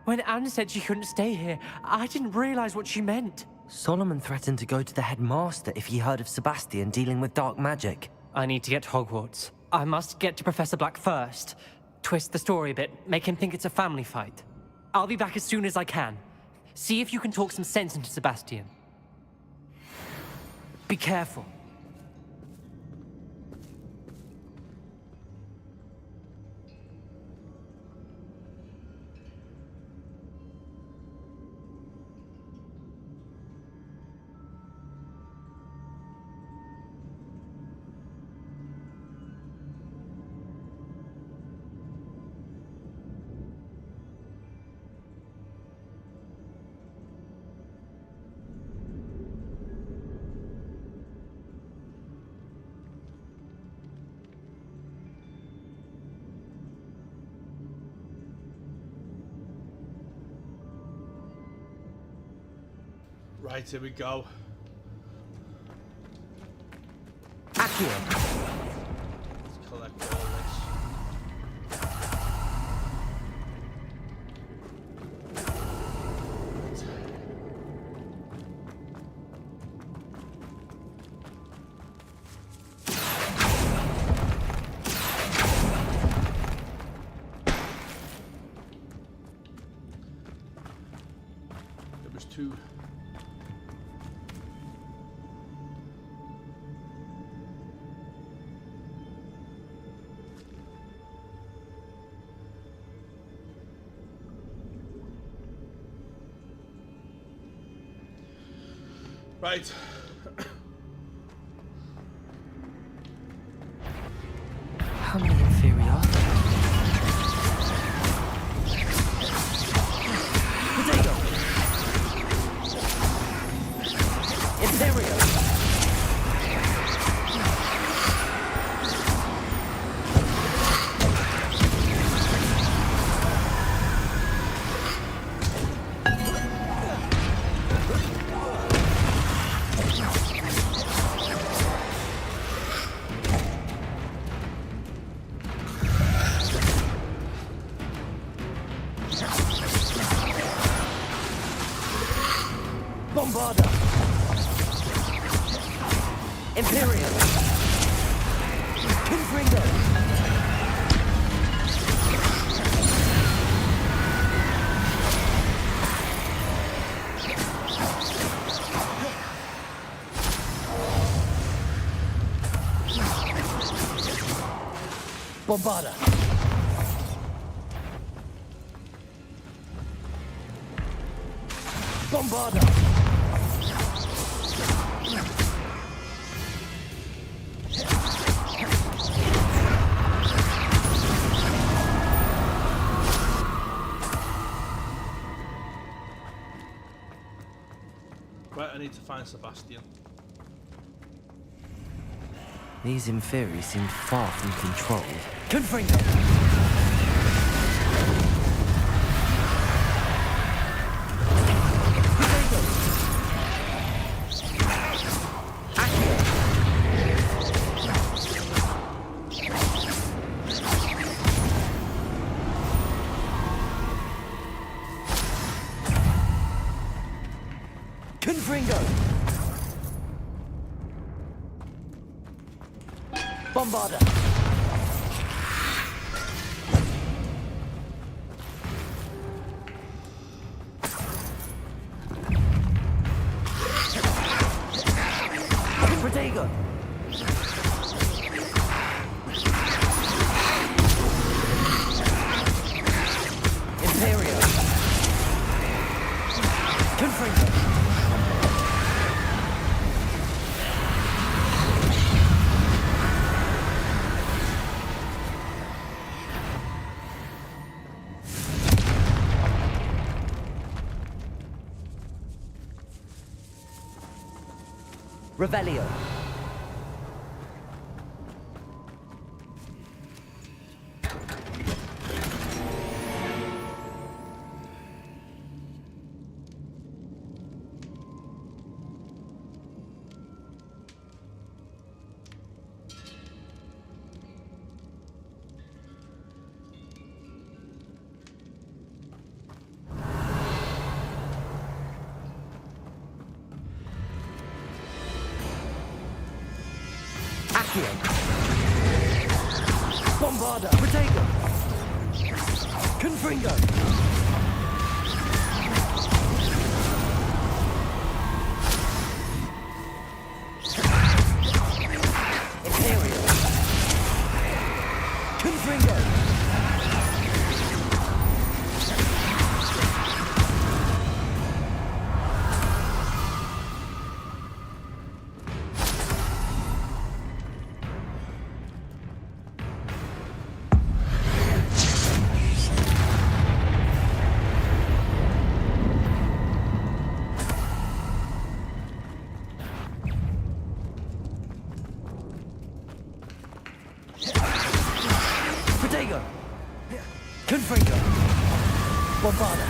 When Anne said she couldn't stay here, I didn't realize what she meant. Solomon threatened to go to the headmaster if he heard of Sebastian dealing with dark magic. I need to get to Hogwarts. I must get to Professor Black first. Twist the story a bit, make him think it's a family fight. I'll be back as soon as I can. See if you can talk some sense into Sebastian. Be careful. Right, here we go. Accio. Let's collect all this. There was two. Right. How many Inferi are there? Potato. Imperial. Bombarda. Imperial. Confringo. Bombarda. Bombarda. need to find Sebastian. These Inferi seem far from controlled. Confringo! Bombarder! Protego! Imperio! Confringo! Revelio. Bombarder! Protego! Confringo! Imperial! Confringo! Confringo! Bombarder!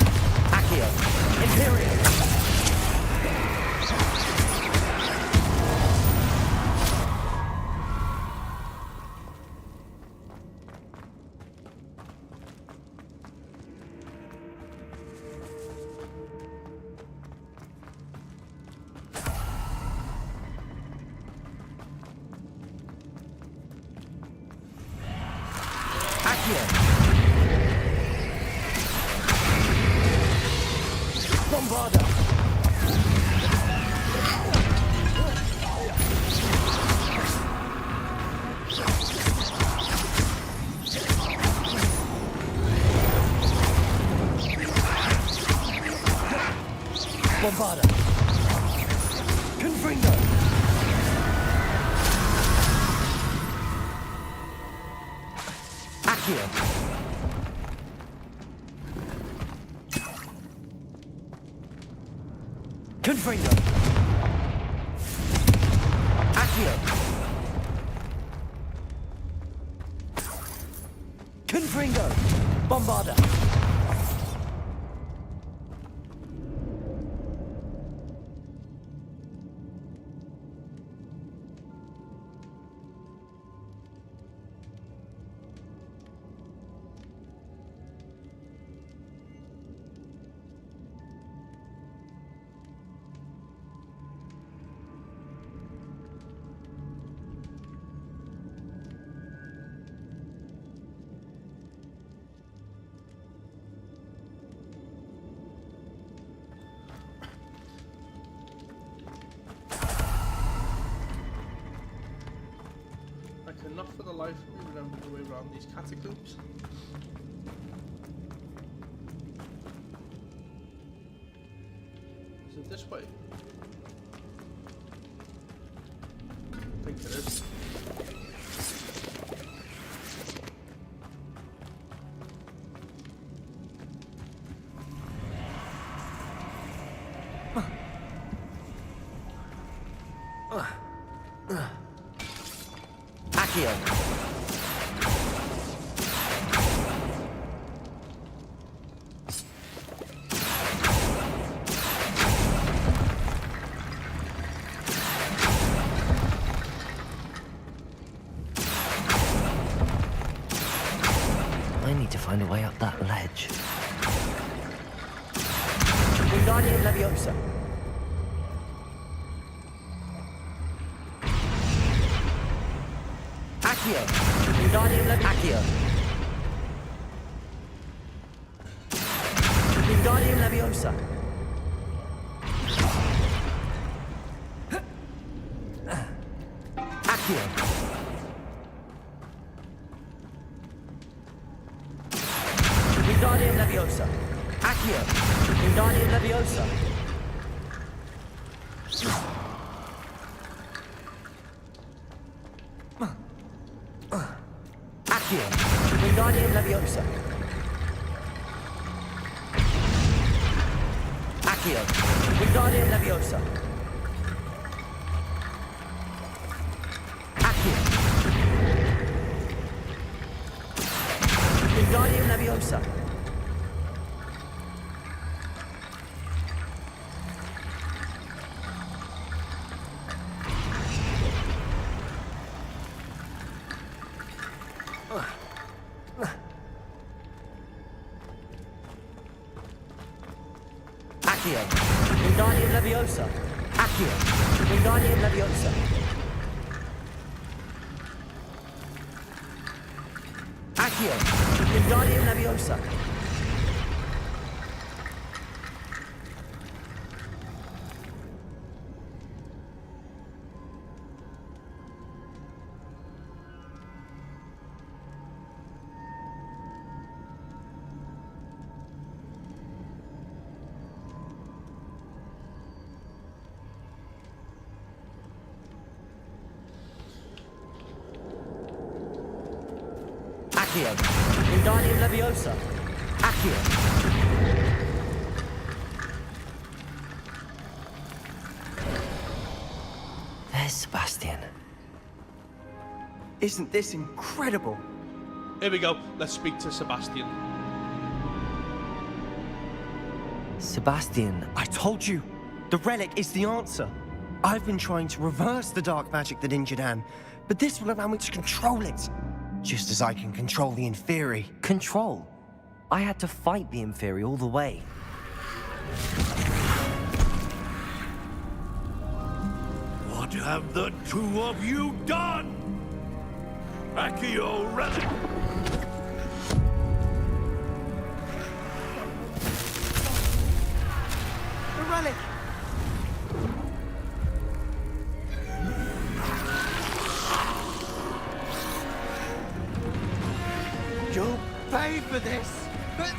Accio! Imperial! Accio! Bombarder! Bombarder! Confringo! Accio! Confringo! Accio! Confringo! Bombarder! I cannot for the life of me remember the way around these catacombs. Is it this way? I think it is. Accio. I need to find a way up that ledge. Wingardium Leviosa. Accio. Wingardium Leviosa. Wingardium Leviosa. Accio. Wingardium Leviosa. Accio. Wingardium Leviosa. Accio. Wingardium Leviosa. Accio. Wingardium Leviosa. Accio. Wingardium Leviosa. Accio. Wingardium Leviosa. Accio. Wingardium Leviosa. Accio. Wingardium Leviosa. Accio. Wingardium Leviosa. Accio. There's Sebastian. Isn't this incredible? Here we go. Let's speak to Sebastian. Sebastian, I told you, the relic is the answer. I've been trying to reverse the dark magic that injured Anne, but this will allow me to control it. Just as I can control the Inferi. control. I had to fight the Inferi all the way. What have the two of you done? Accio Relic! The relic! You'll pay for this! But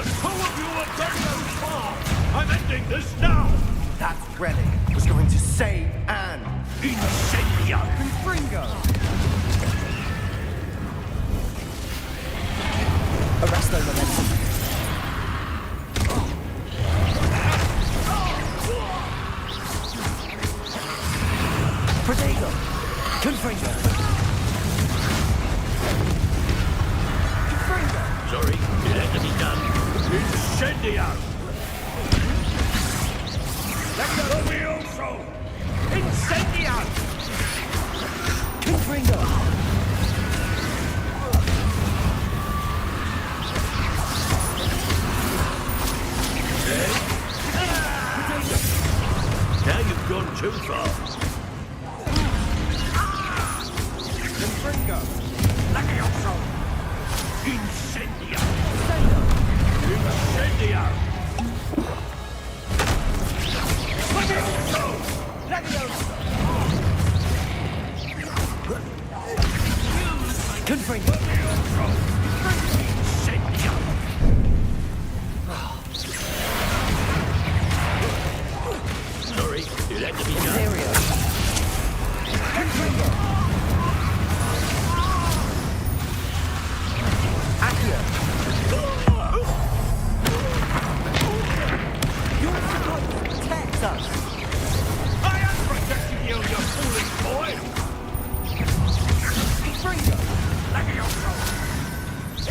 two of you have gone so far! I'm ending this now! That relic was going to save Anne. Incendio! Confringo! Arresto momentum. Protego! Confringo! Confringo! Sorry, it had to be done. Incendio! Levioso! Incendio! Confringo! Now you've gone too far. Confringo! Levioso! Incendio! Incendio! Levioso! Levioso! Confringo! Incendio! Sorry, it had to be done. Imperio! Confringo! Accio! Face us! I am protecting you, you foolish boy! Fringo! Levioso!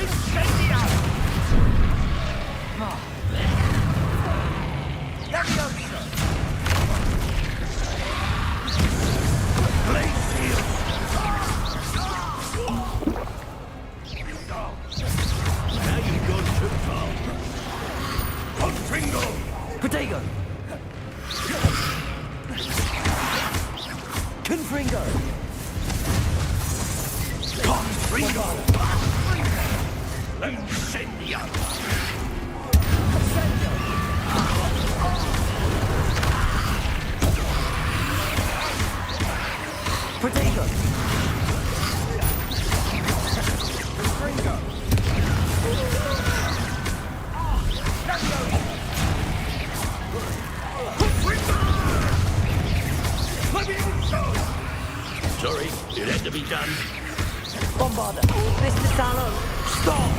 Incendiary! Levioso! Blaze shield! Now you've gone too far. Confringo! Protego! Confringo! Confringo! Incendio! Protego! Confringo! Sorry, it had to be done. Bombarder! Mr. Sallow! Stop!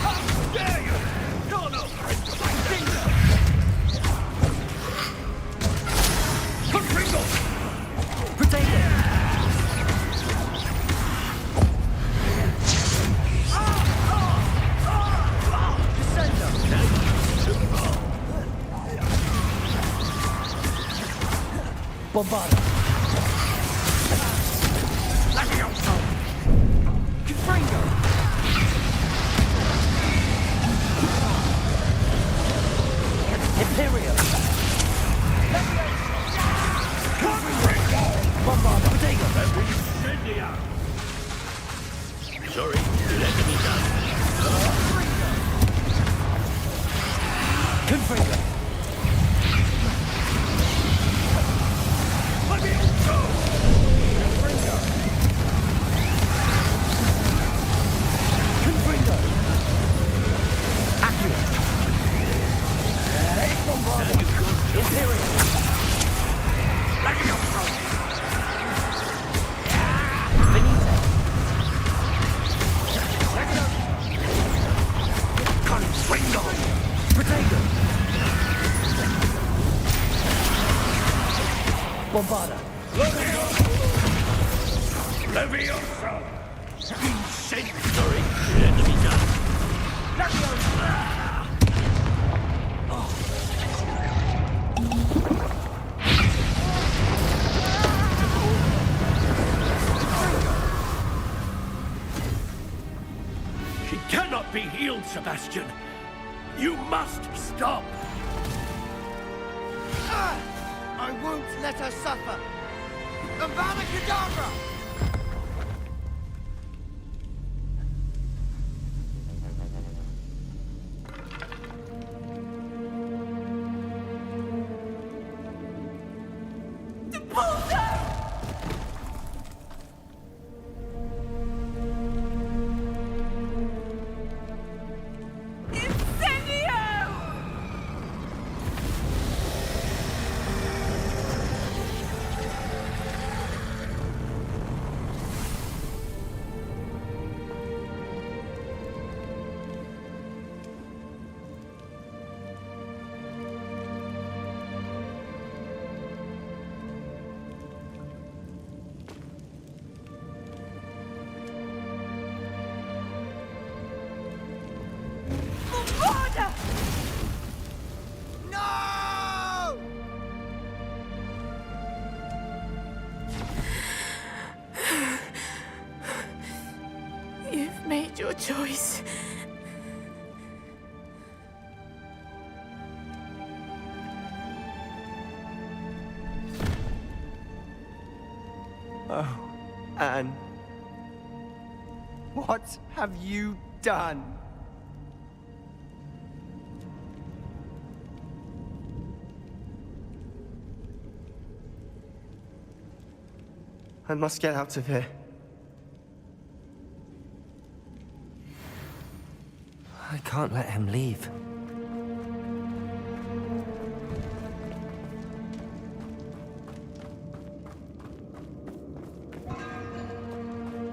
How dare you! You're no friend to my kingdom! Confringo! Protego! Descendo! Bombarder! Levioso! Confringo! Imperial! Confringo! Bombarder! Protego! Incendio! Sorry, it had to be done. Confringo! Levioso! Confringo! Confringo! Accurate! Bombarder! Imperial! Levioso! Benito! Confringo! Protego! Bombarder! Levioso! Incendiary! It had to be done. She cannot be healed, Sebastian. You must stop. I won't let her suffer! Avada Kedavra! No! You've made your choice. Oh, Anne. What have you done? I must get out of here. I can't let him leave.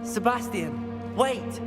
Sebastian, wait!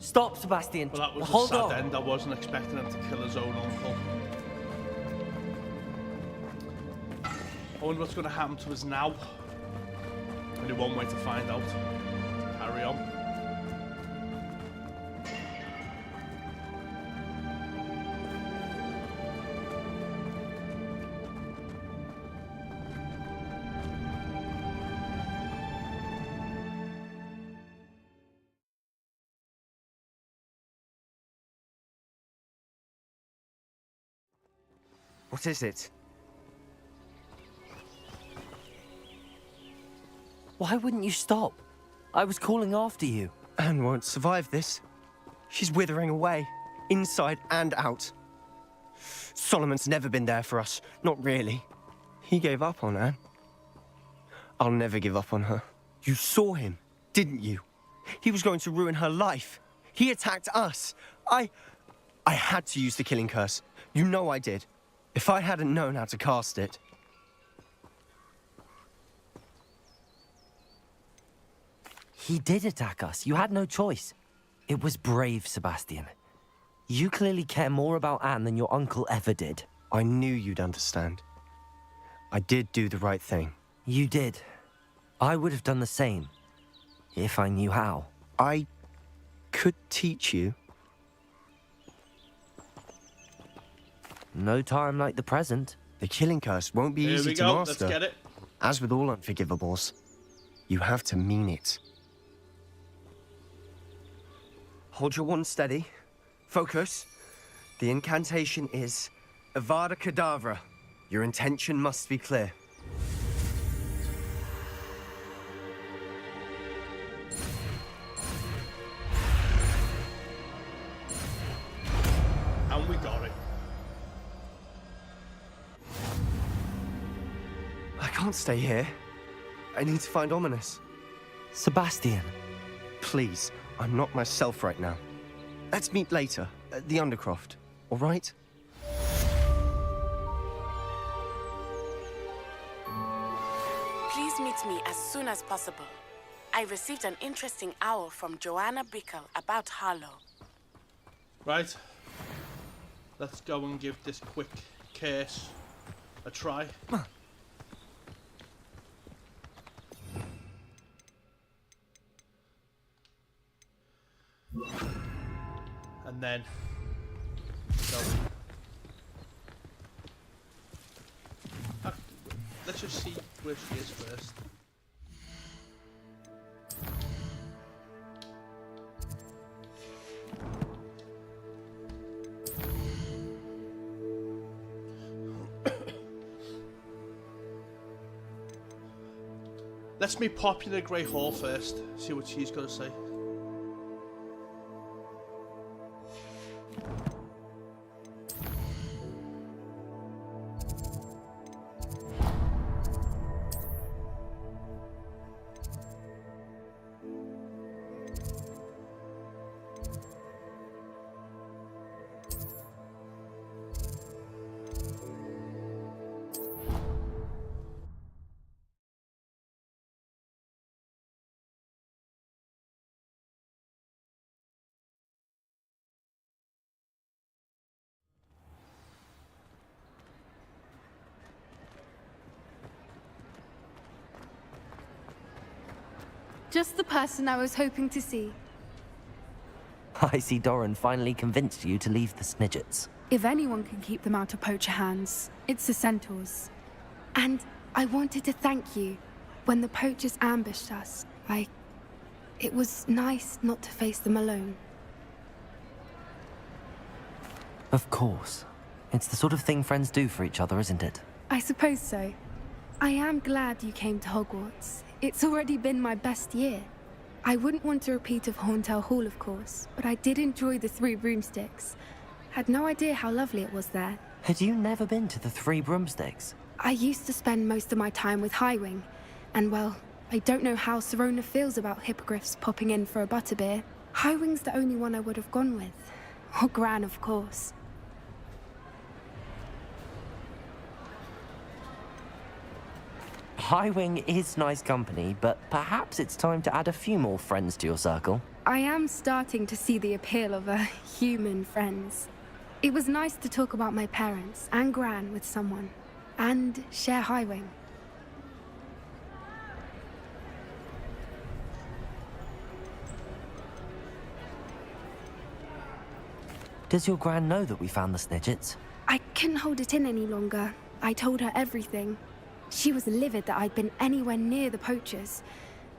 Stop, Sebastian. Well, that was Hold a sad on. end. I wasn't expecting him to kill his own uncle. I wonder what's going to happen to us now. Only one way to find out. Carry on. What is it? Why wouldn't you stop? I was calling after you. Anne won't survive this. She's withering away, inside and out. Solomon's never been there for us, not really. He gave up on Anne. I'll never give up on her. You saw him, didn't you? He was going to ruin her life. He attacked us. I had to use the killing curse. You know I did. If I hadn't known how to cast it... He did attack us. You had no choice. It was brave, Sebastian. You clearly care more about Anne than your uncle ever did. I knew you'd understand. I did do the right thing. You did. I would have done the same, if I knew how. I could teach you. No time like the present. The killing curse won't be easy to master. Let's get it. As with all unforgivables, you have to mean it. Hold your wand steady. Focus. The incantation is Avada Kedavra. Your intention must be clear. And we got it. I can't stay here. I need to find Ominous. Sebastian. Please, I'm not myself right now. Let's meet later, at the Undercroft, all right? Please meet me as soon as possible. I received an interesting owl from Joanna Bickle about Harlow. Right. Let's go and give this quick curse a try. And then go. Let's just see where she is first. Let's meet Popular Grey Hall first, see what she's got to say. Just the person I was hoping to see. I see Doran finally convinced you to leave the Snidgets. If anyone can keep them out of poacher hands, it's the centaurs. And I wanted to thank you. When the poachers ambushed us, it was nice not to face them alone. Of course. It's the sort of thing friends do for each other, isn't it? I suppose so. I am glad you came to Hogwarts. It's already been my best year. I wouldn't want a repeat of Horntail Hall, of course, but I did enjoy the Three Broomsticks. Had no idea how lovely it was there. Had you never been to the Three Broomsticks? I used to spend most of my time with Highwing, and well, I don't know how Serona feels about hippogriffs popping in for a butterbeer. Highwing's the only one I would have gone with. Or Gran, of course. Highwing is nice company, but perhaps it's time to add a few more friends to your circle. I am starting to see the appeal of human friends. It was nice to talk about my parents and Gran with someone, and share Highwing. Does your Gran know that we found the Snidgets? I couldn't hold it in any longer. I told her everything. She was livid that I'd been anywhere near the poachers,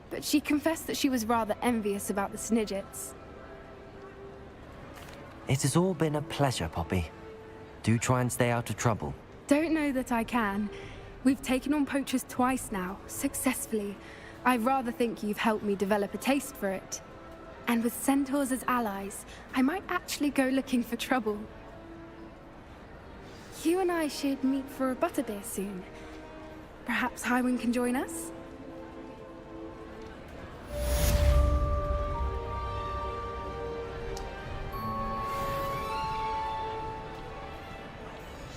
but she confessed that she was rather envious about the Snidgets. It has all been a pleasure, Poppy. Do try and stay out of trouble. Don't know that I can. We've taken on poachers twice now, successfully. I rather think you've helped me develop a taste for it. And with centaurs as allies, I might actually go looking for trouble. You and I should meet for a butterbeer soon. Perhaps Highwing can join us?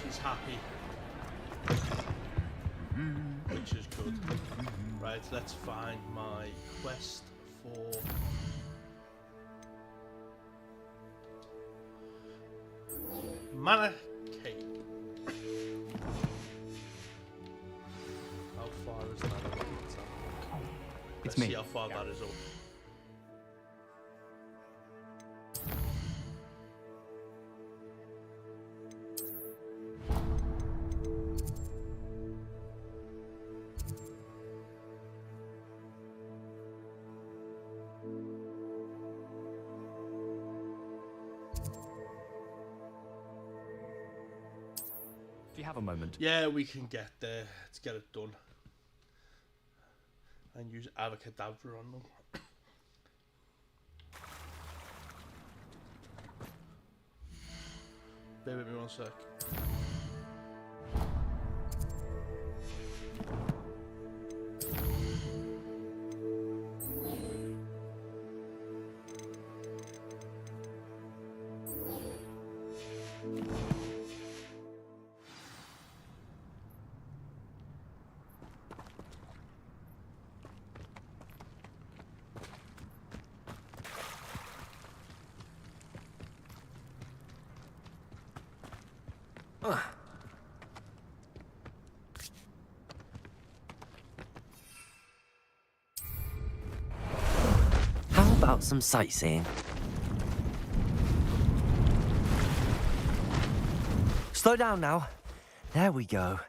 She's happy. Which is good. Right, let's find my quest for... Mana Cape. How far is that up? Let's see how far that is up. Do you have a moment? Yeah, we can get there. Let's get it done. And use Avocadabra on them. Bear with me one sec. How about some sightseeing? Slow down now. There we go.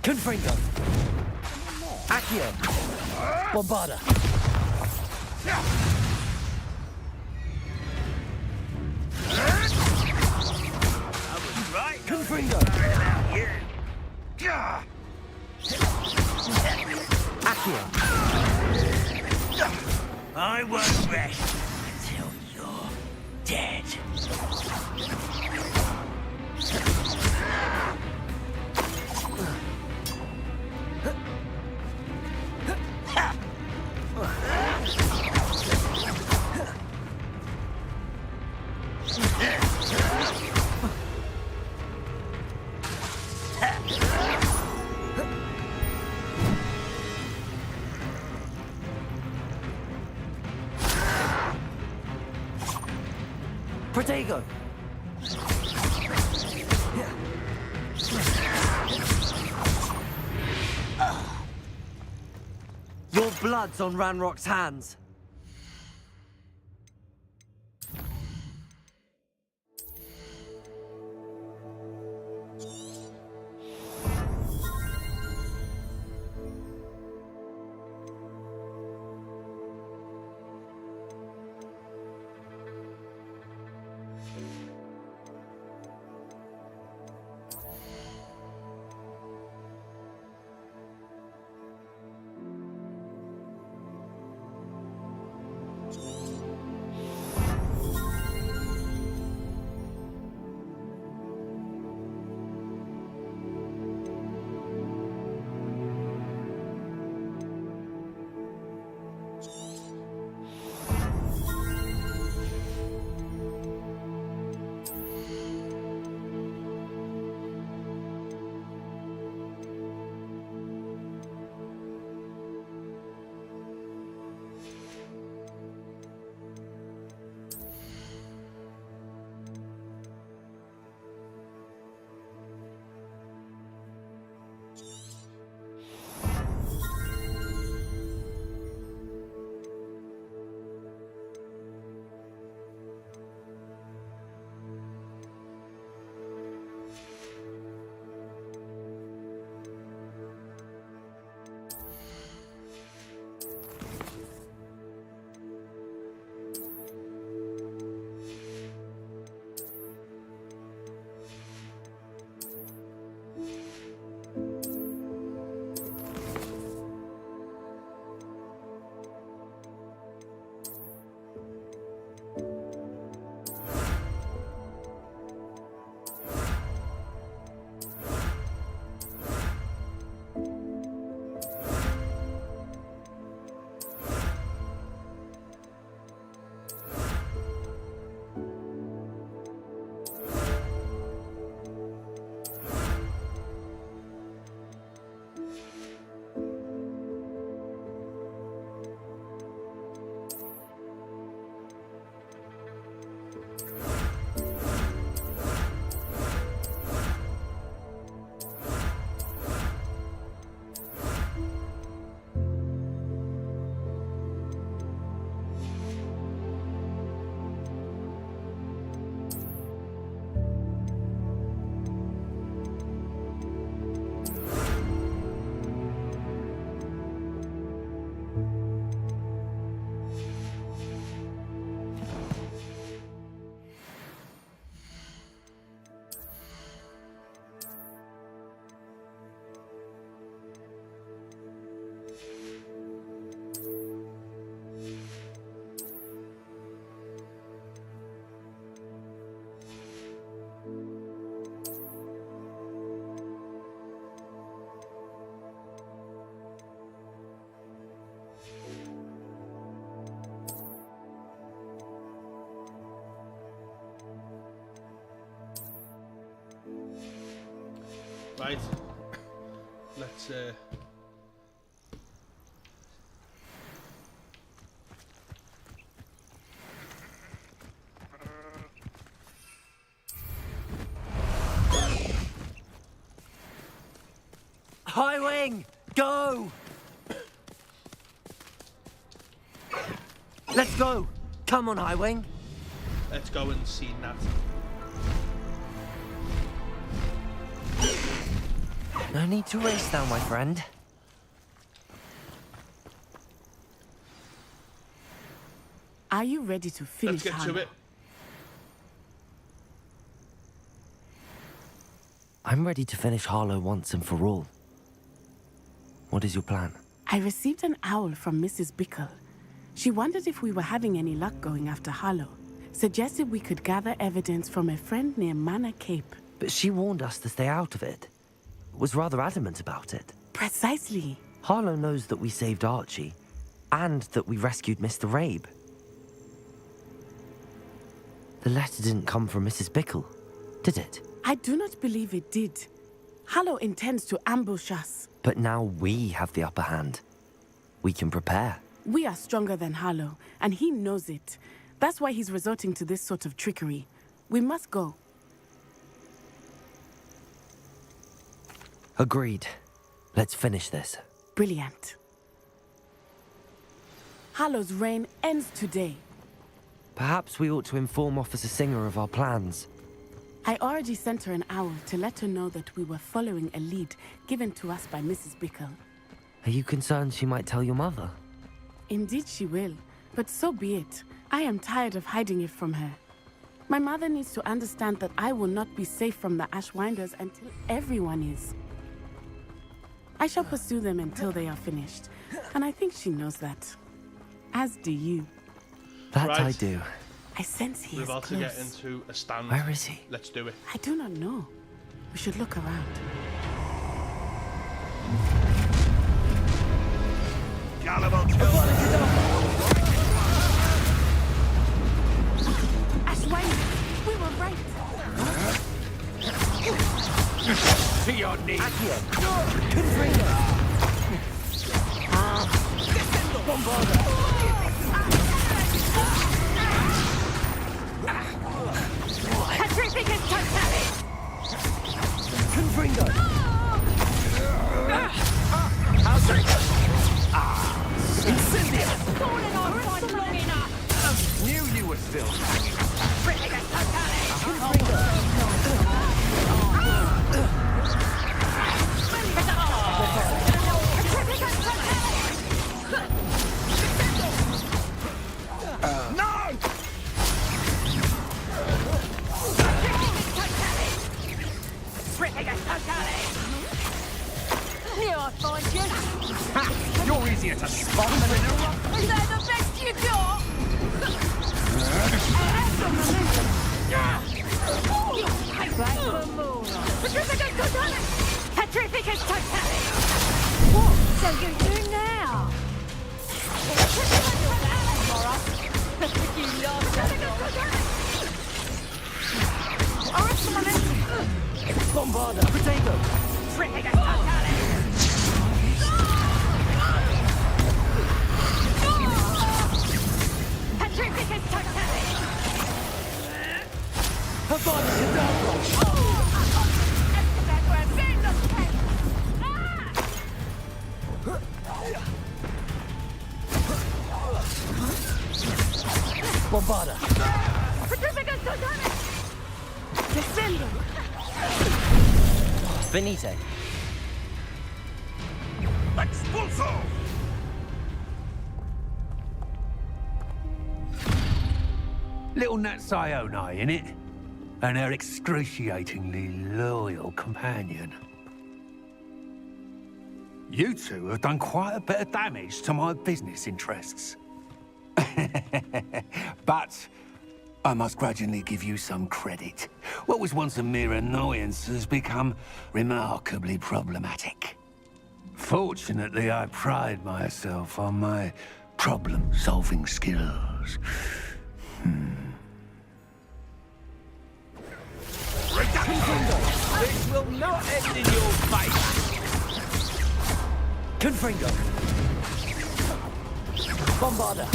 Gryffindor. Accio. Bombarda. Right. Gryffindor. Accio. I won't rest until you're dead. Protego! Your blood's on Ranrock's hands. Right. Let's High Wing, go! Let's go. Come on, High Wing. let's go and see Nat. No need to race now, my friend. Are you ready to finish? Let's get to it. I'm ready to finish Harlow once and for all. What is your plan? I received an owl from Mrs. Bickle. She wondered if we were having any luck going after Harlow. Suggested we could gather evidence from a friend near Manor Cape. But she warned us to stay out of it. Was rather adamant about it. Precisely. Harlow knows that we saved Archie, and that we rescued Mr. Rabe. The letter didn't come from Mrs. Bickle, did it? I do not believe it did. Harlow intends to ambush us. But now we have the upper hand. We can prepare. We are stronger than Harlow, and he knows it. That's why he's resorting to this sort of trickery. We must go. Agreed. Let's finish this. Brilliant. Hallow's reign ends today. Perhaps we ought to inform Officer Singer of our plans. I already sent her an owl to let her know that we were following a lead given to us by Mrs. Bickle. Are you concerned she might tell your mother? Indeed she will, but so be it. I am tired of hiding it from her. My mother needs to understand that I will not be safe from the Ashwinders until everyone is. I shall pursue them until they are finished, and I think she knows that. As do you. That Right. I do. I sense he We're is about close. to get into a stand. Where is he? Let's do it. I do not know. We should look around. Ashwine, we were right. To your knees. Petrificus totalis! Confringo! Incendia! Falling on right long enough! Knew you were still hanging. Petrificus totalis! Petrificus totalis! No! Petrificus totalis! Here I find you! Ha! You're easier to spot than in a rock. Is that the best you got? Petrificus totalis! Petrificus totalis! What? So you're doing now? Petrificus totalis! You love Petrificus totalis! Bombarda! Potato! Petrificus totalis! Petrificus totalis! Havana Cadabra! Bombarda! Petrificus totalis! Descendo! Benite! Expulso! Little Nat Sione, innit? And her excruciatingly loyal companion. You two have done quite a bit of damage to my business interests. But I must grudgingly give you some credit. What was once a mere annoyance has become remarkably problematic. Fortunately, I pride myself on my problem-solving skills. This will not end in your face! Confringo! Bombarda!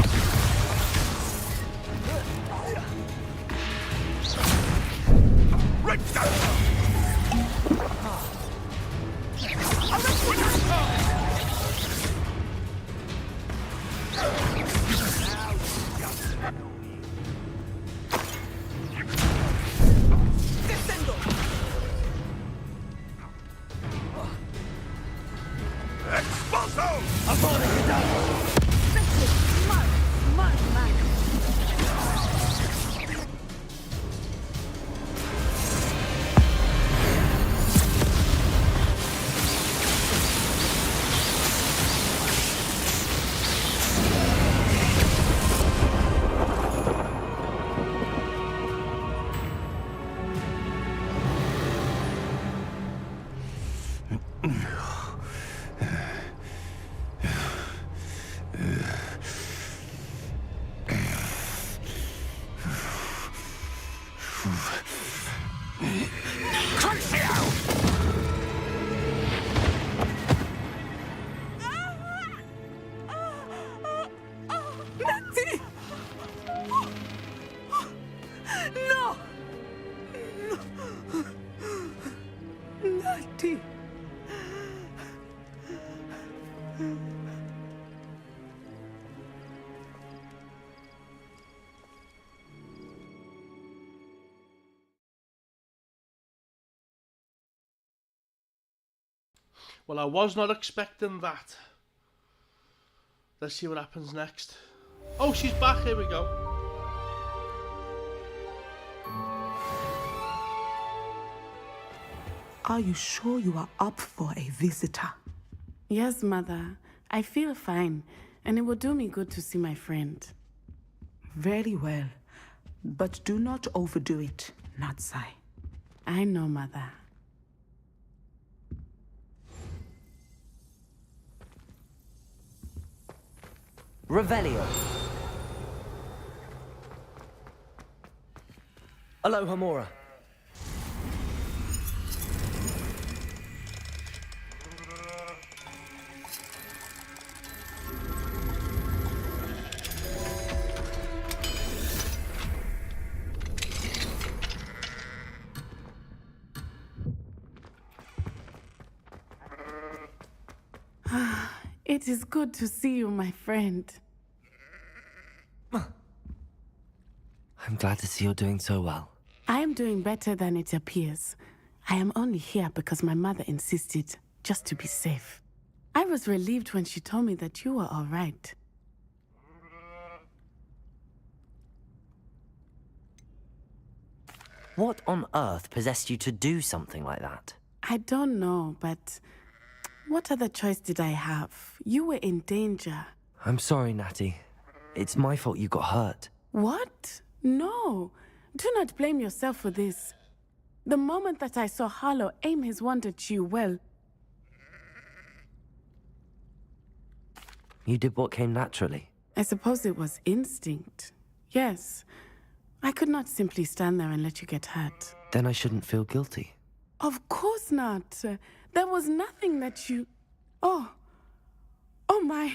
Expulso! Havana Cadabra! Natty. Well, I was not expecting that. Let's see what happens next. Oh, she's back. Here we go. Are you sure you are up for a visitor? Yes, Mother. I feel fine, and it will do me good to see my friend. Very well. But do not overdo it, Natsai. I know, Mother. Revelio. Aloha Mora. It is good to see you, my friend. I'm glad to see you're doing so well. I am doing better than it appears. I am only here because my mother insisted, just to be safe. I was relieved when she told me that you were all right. What on earth possessed you to do something like that? I don't know, but what other choice did I have? You were in danger. I'm sorry, Natty. It's my fault you got hurt. What? No. Do not blame yourself for this. The moment that I saw Harlow aim his wand at you, well... You did what came naturally. I suppose it was instinct. Yes. I could not simply stand there and let you get hurt. Then I shouldn't feel guilty. Of course not. There was nothing that you... Oh. Oh my...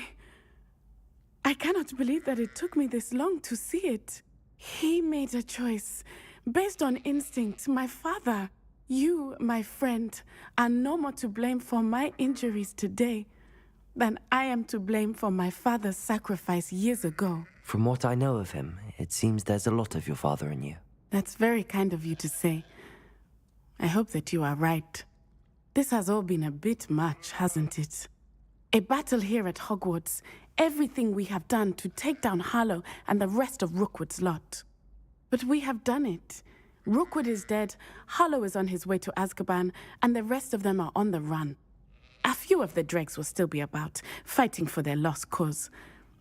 I cannot believe that it took me this long to see it. He made a choice. Based on instinct, my father. You, my friend, are no more to blame for my injuries today than I am to blame for my father's sacrifice years ago. From what I know of him, it seems there's a lot of your father in you. That's very kind of you to say. I hope that you are right. This has all been a bit much, hasn't it? A battle here at Hogwarts. Everything we have done to take down Harlow and the rest of Rookwood's lot. But we have done it. Rookwood is dead, Harlow is on his way to Azkaban, and the rest of them are on the run. A few of the dregs will still be about, fighting for their lost cause.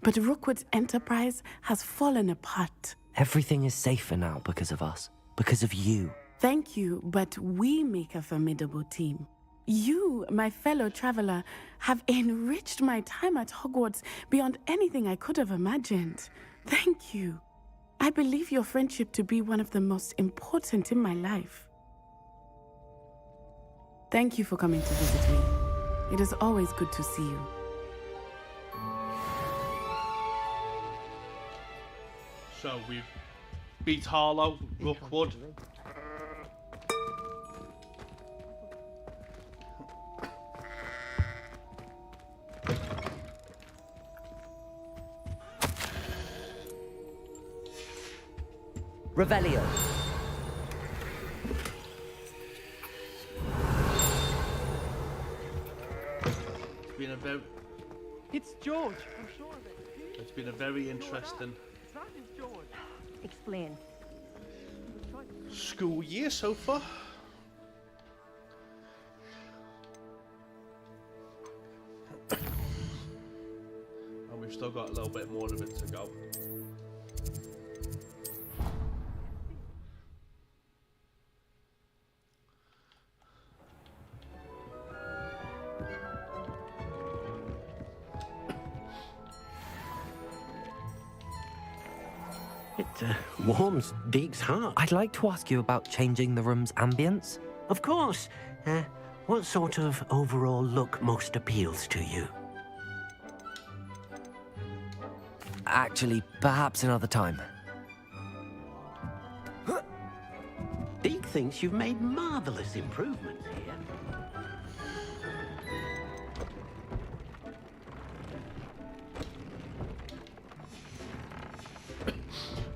But Rookwood's enterprise has fallen apart. Everything is safer now because of us. Because of you. Thank you, but we make a formidable team. You, my fellow traveler, have enriched my time at Hogwarts beyond anything I could have imagined. Thank you. I believe your friendship to be one of the most important in my life. Thank you for coming to visit me. It is always good to see you. So we've beat Harlow, Rookwood. Revelio. It's been a very... It's George. I'm sure of it. It's been a very interesting... That is George. Explain. school year so far. And we've still got a little bit more of it to go. It warms Deek's heart. I'd like to ask you about changing the room's ambience. Of course. What sort of overall look most appeals to you? Actually, perhaps another time. Deek thinks you've made marvelous improvements here.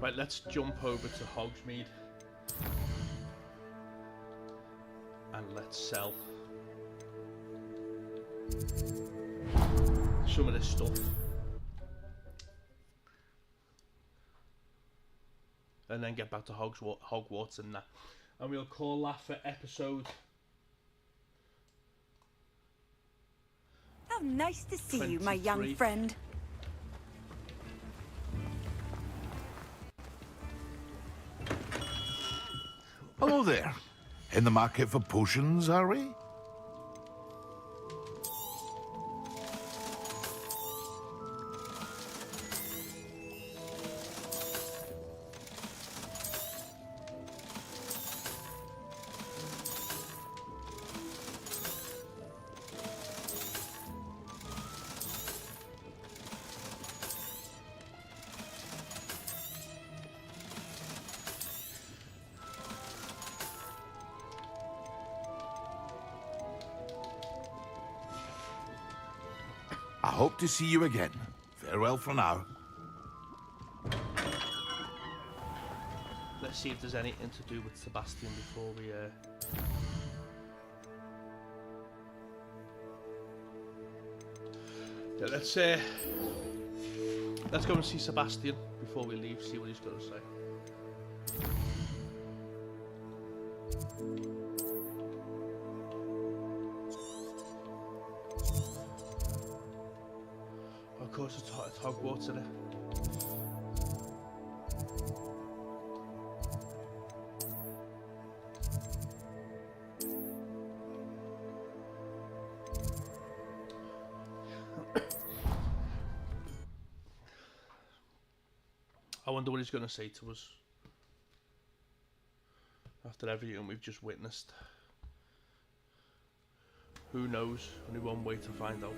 Right, let's jump over to Hogsmeade. And let's sell some of this stuff. And then get back to Hogwarts and that. And we'll call that for episode. How nice to see 23. you, my young friend. Hello there. In the market for potions, are we? I hope to see you again. Farewell for now. Let's see if there's anything to do with Sebastian before we yeah, let's go and see Sebastian before we leave, see what he's got to say. Of course, it's Hogwarts, isn't it? I wonder what he's going to say to us after everything we've just witnessed. Who knows? Only one way to find out.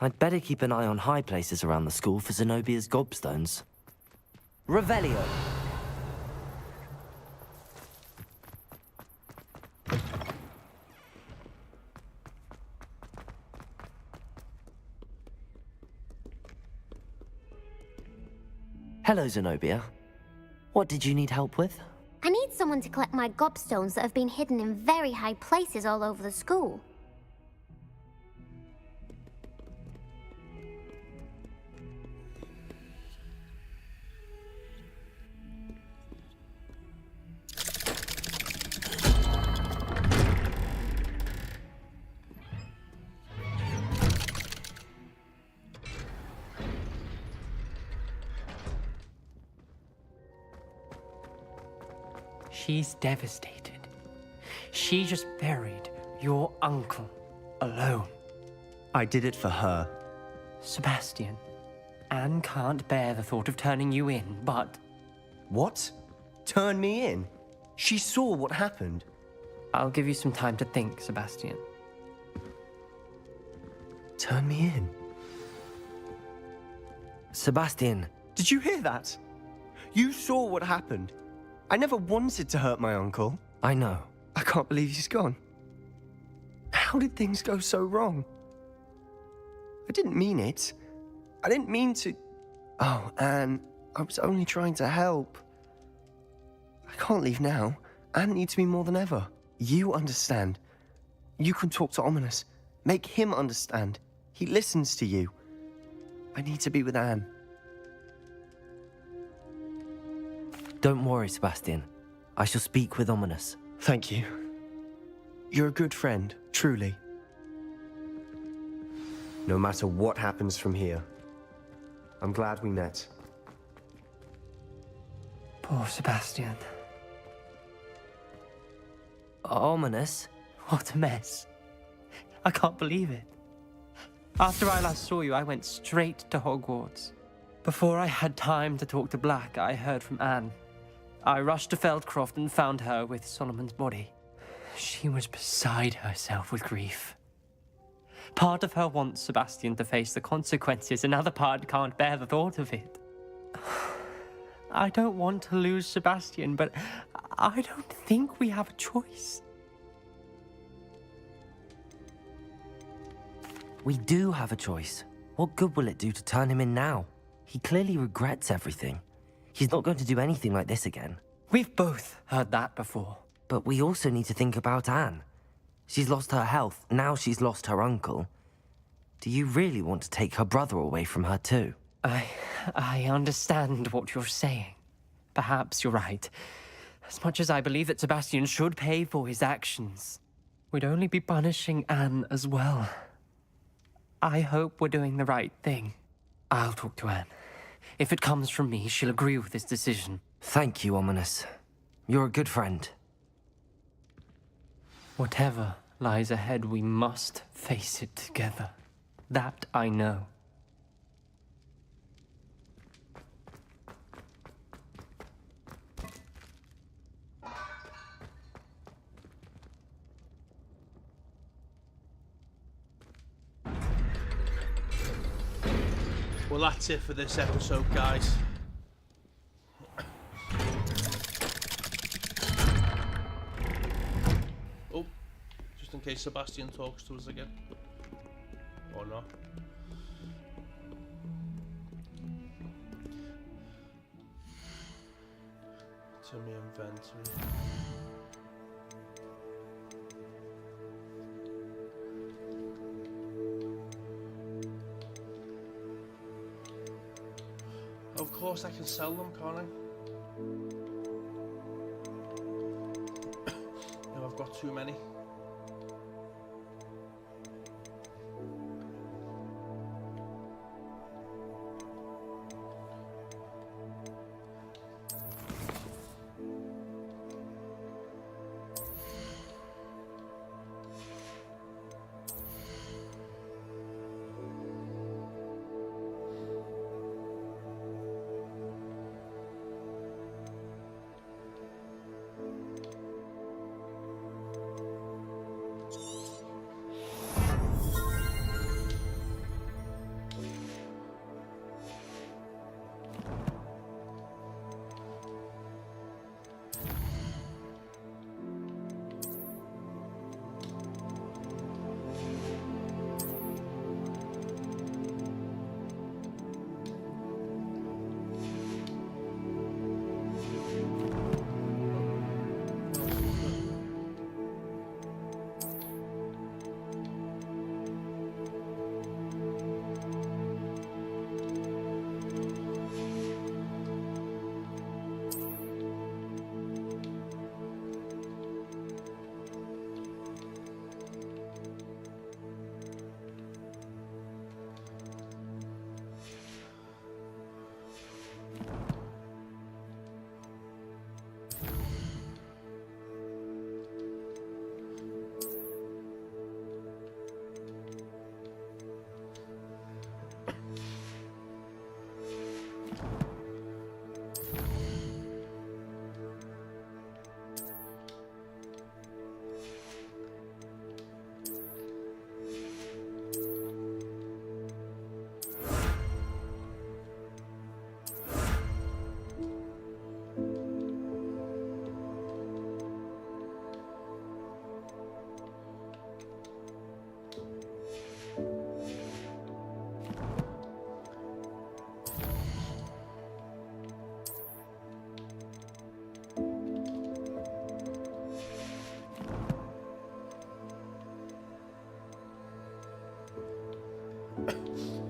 I'd better keep an eye on high places around the school for Zenobia's gobstones. Revelio! Hello, Zenobia. What did you need help with? I need someone to collect my gobstones that have been hidden in very high places all over the school. She's devastated. She just buried your uncle alone. I did it for her. Sebastian, Anne can't bear the thought of turning you in, but... What? Turn me in? She saw what happened. I'll give you some time to think, Sebastian. Turn me in? Sebastian. Did you hear that? You saw what happened. I never wanted to hurt my uncle. I know. I can't believe he's gone. How did things go so wrong? I didn't mean it. I didn't mean to... Oh, Anne, I was only trying to help. I can't leave now. Anne needs me more than ever. You understand. You can talk to Ominous. Make him understand. He listens to you. I need to be with Anne. Don't worry, Sebastian. I shall speak with Ominous. Thank you. You're a good friend, truly. No matter what happens from here, I'm glad we met. Poor Sebastian. Ominous? What a mess. I can't believe it. After I last saw you, I went straight to Hogwarts. Before I had time to talk to Black, I heard from Anne. I rushed to Feldcroft and found her with Solomon's body. She was beside herself with grief. Part of her wants Sebastian to face the consequences, another part can't bear the thought of it. I don't want to lose Sebastian, but I don't think we have a choice. We do have a choice. What good will it do to turn him in now? He clearly regrets everything. He's not going to do anything like this again. We've both heard that before. But we also need to think about Anne. She's lost her health, now she's lost her uncle. Do you really want to take her brother away from her too? I understand what you're saying. Perhaps you're right. As much as I believe that Sebastian should pay for his actions, we'd only be punishing Anne as well. I hope we're doing the right thing. I'll talk to Anne. If it comes from me, she'll agree with this decision. Thank you, Ominous. You're a good friend. Whatever lies ahead, we must face it together. That I know. Well, that's it for this episode, guys. Oh, just in case Sebastian talks to us again. Or not. To my inventory. Of course I can sell them, can't I? No, I've got too many.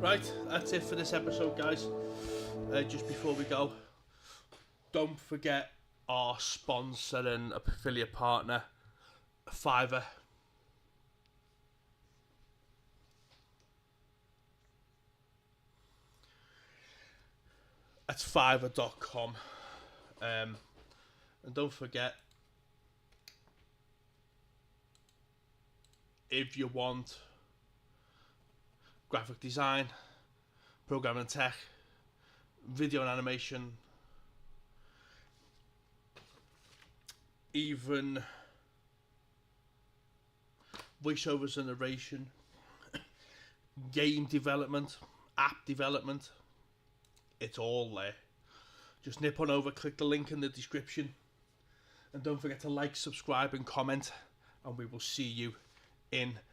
Right, that's it for this episode, guys. Just before we go, don't forget our sponsor and affiliate partner, Fiverr. That's fiverr.com. And don't forget, if you want graphic design, programming and tech, video and animation, even voiceovers and narration, game development, app development, it's all there. Just nip on over, click the link in the description, and don't forget to like, subscribe and comment, and we will see you in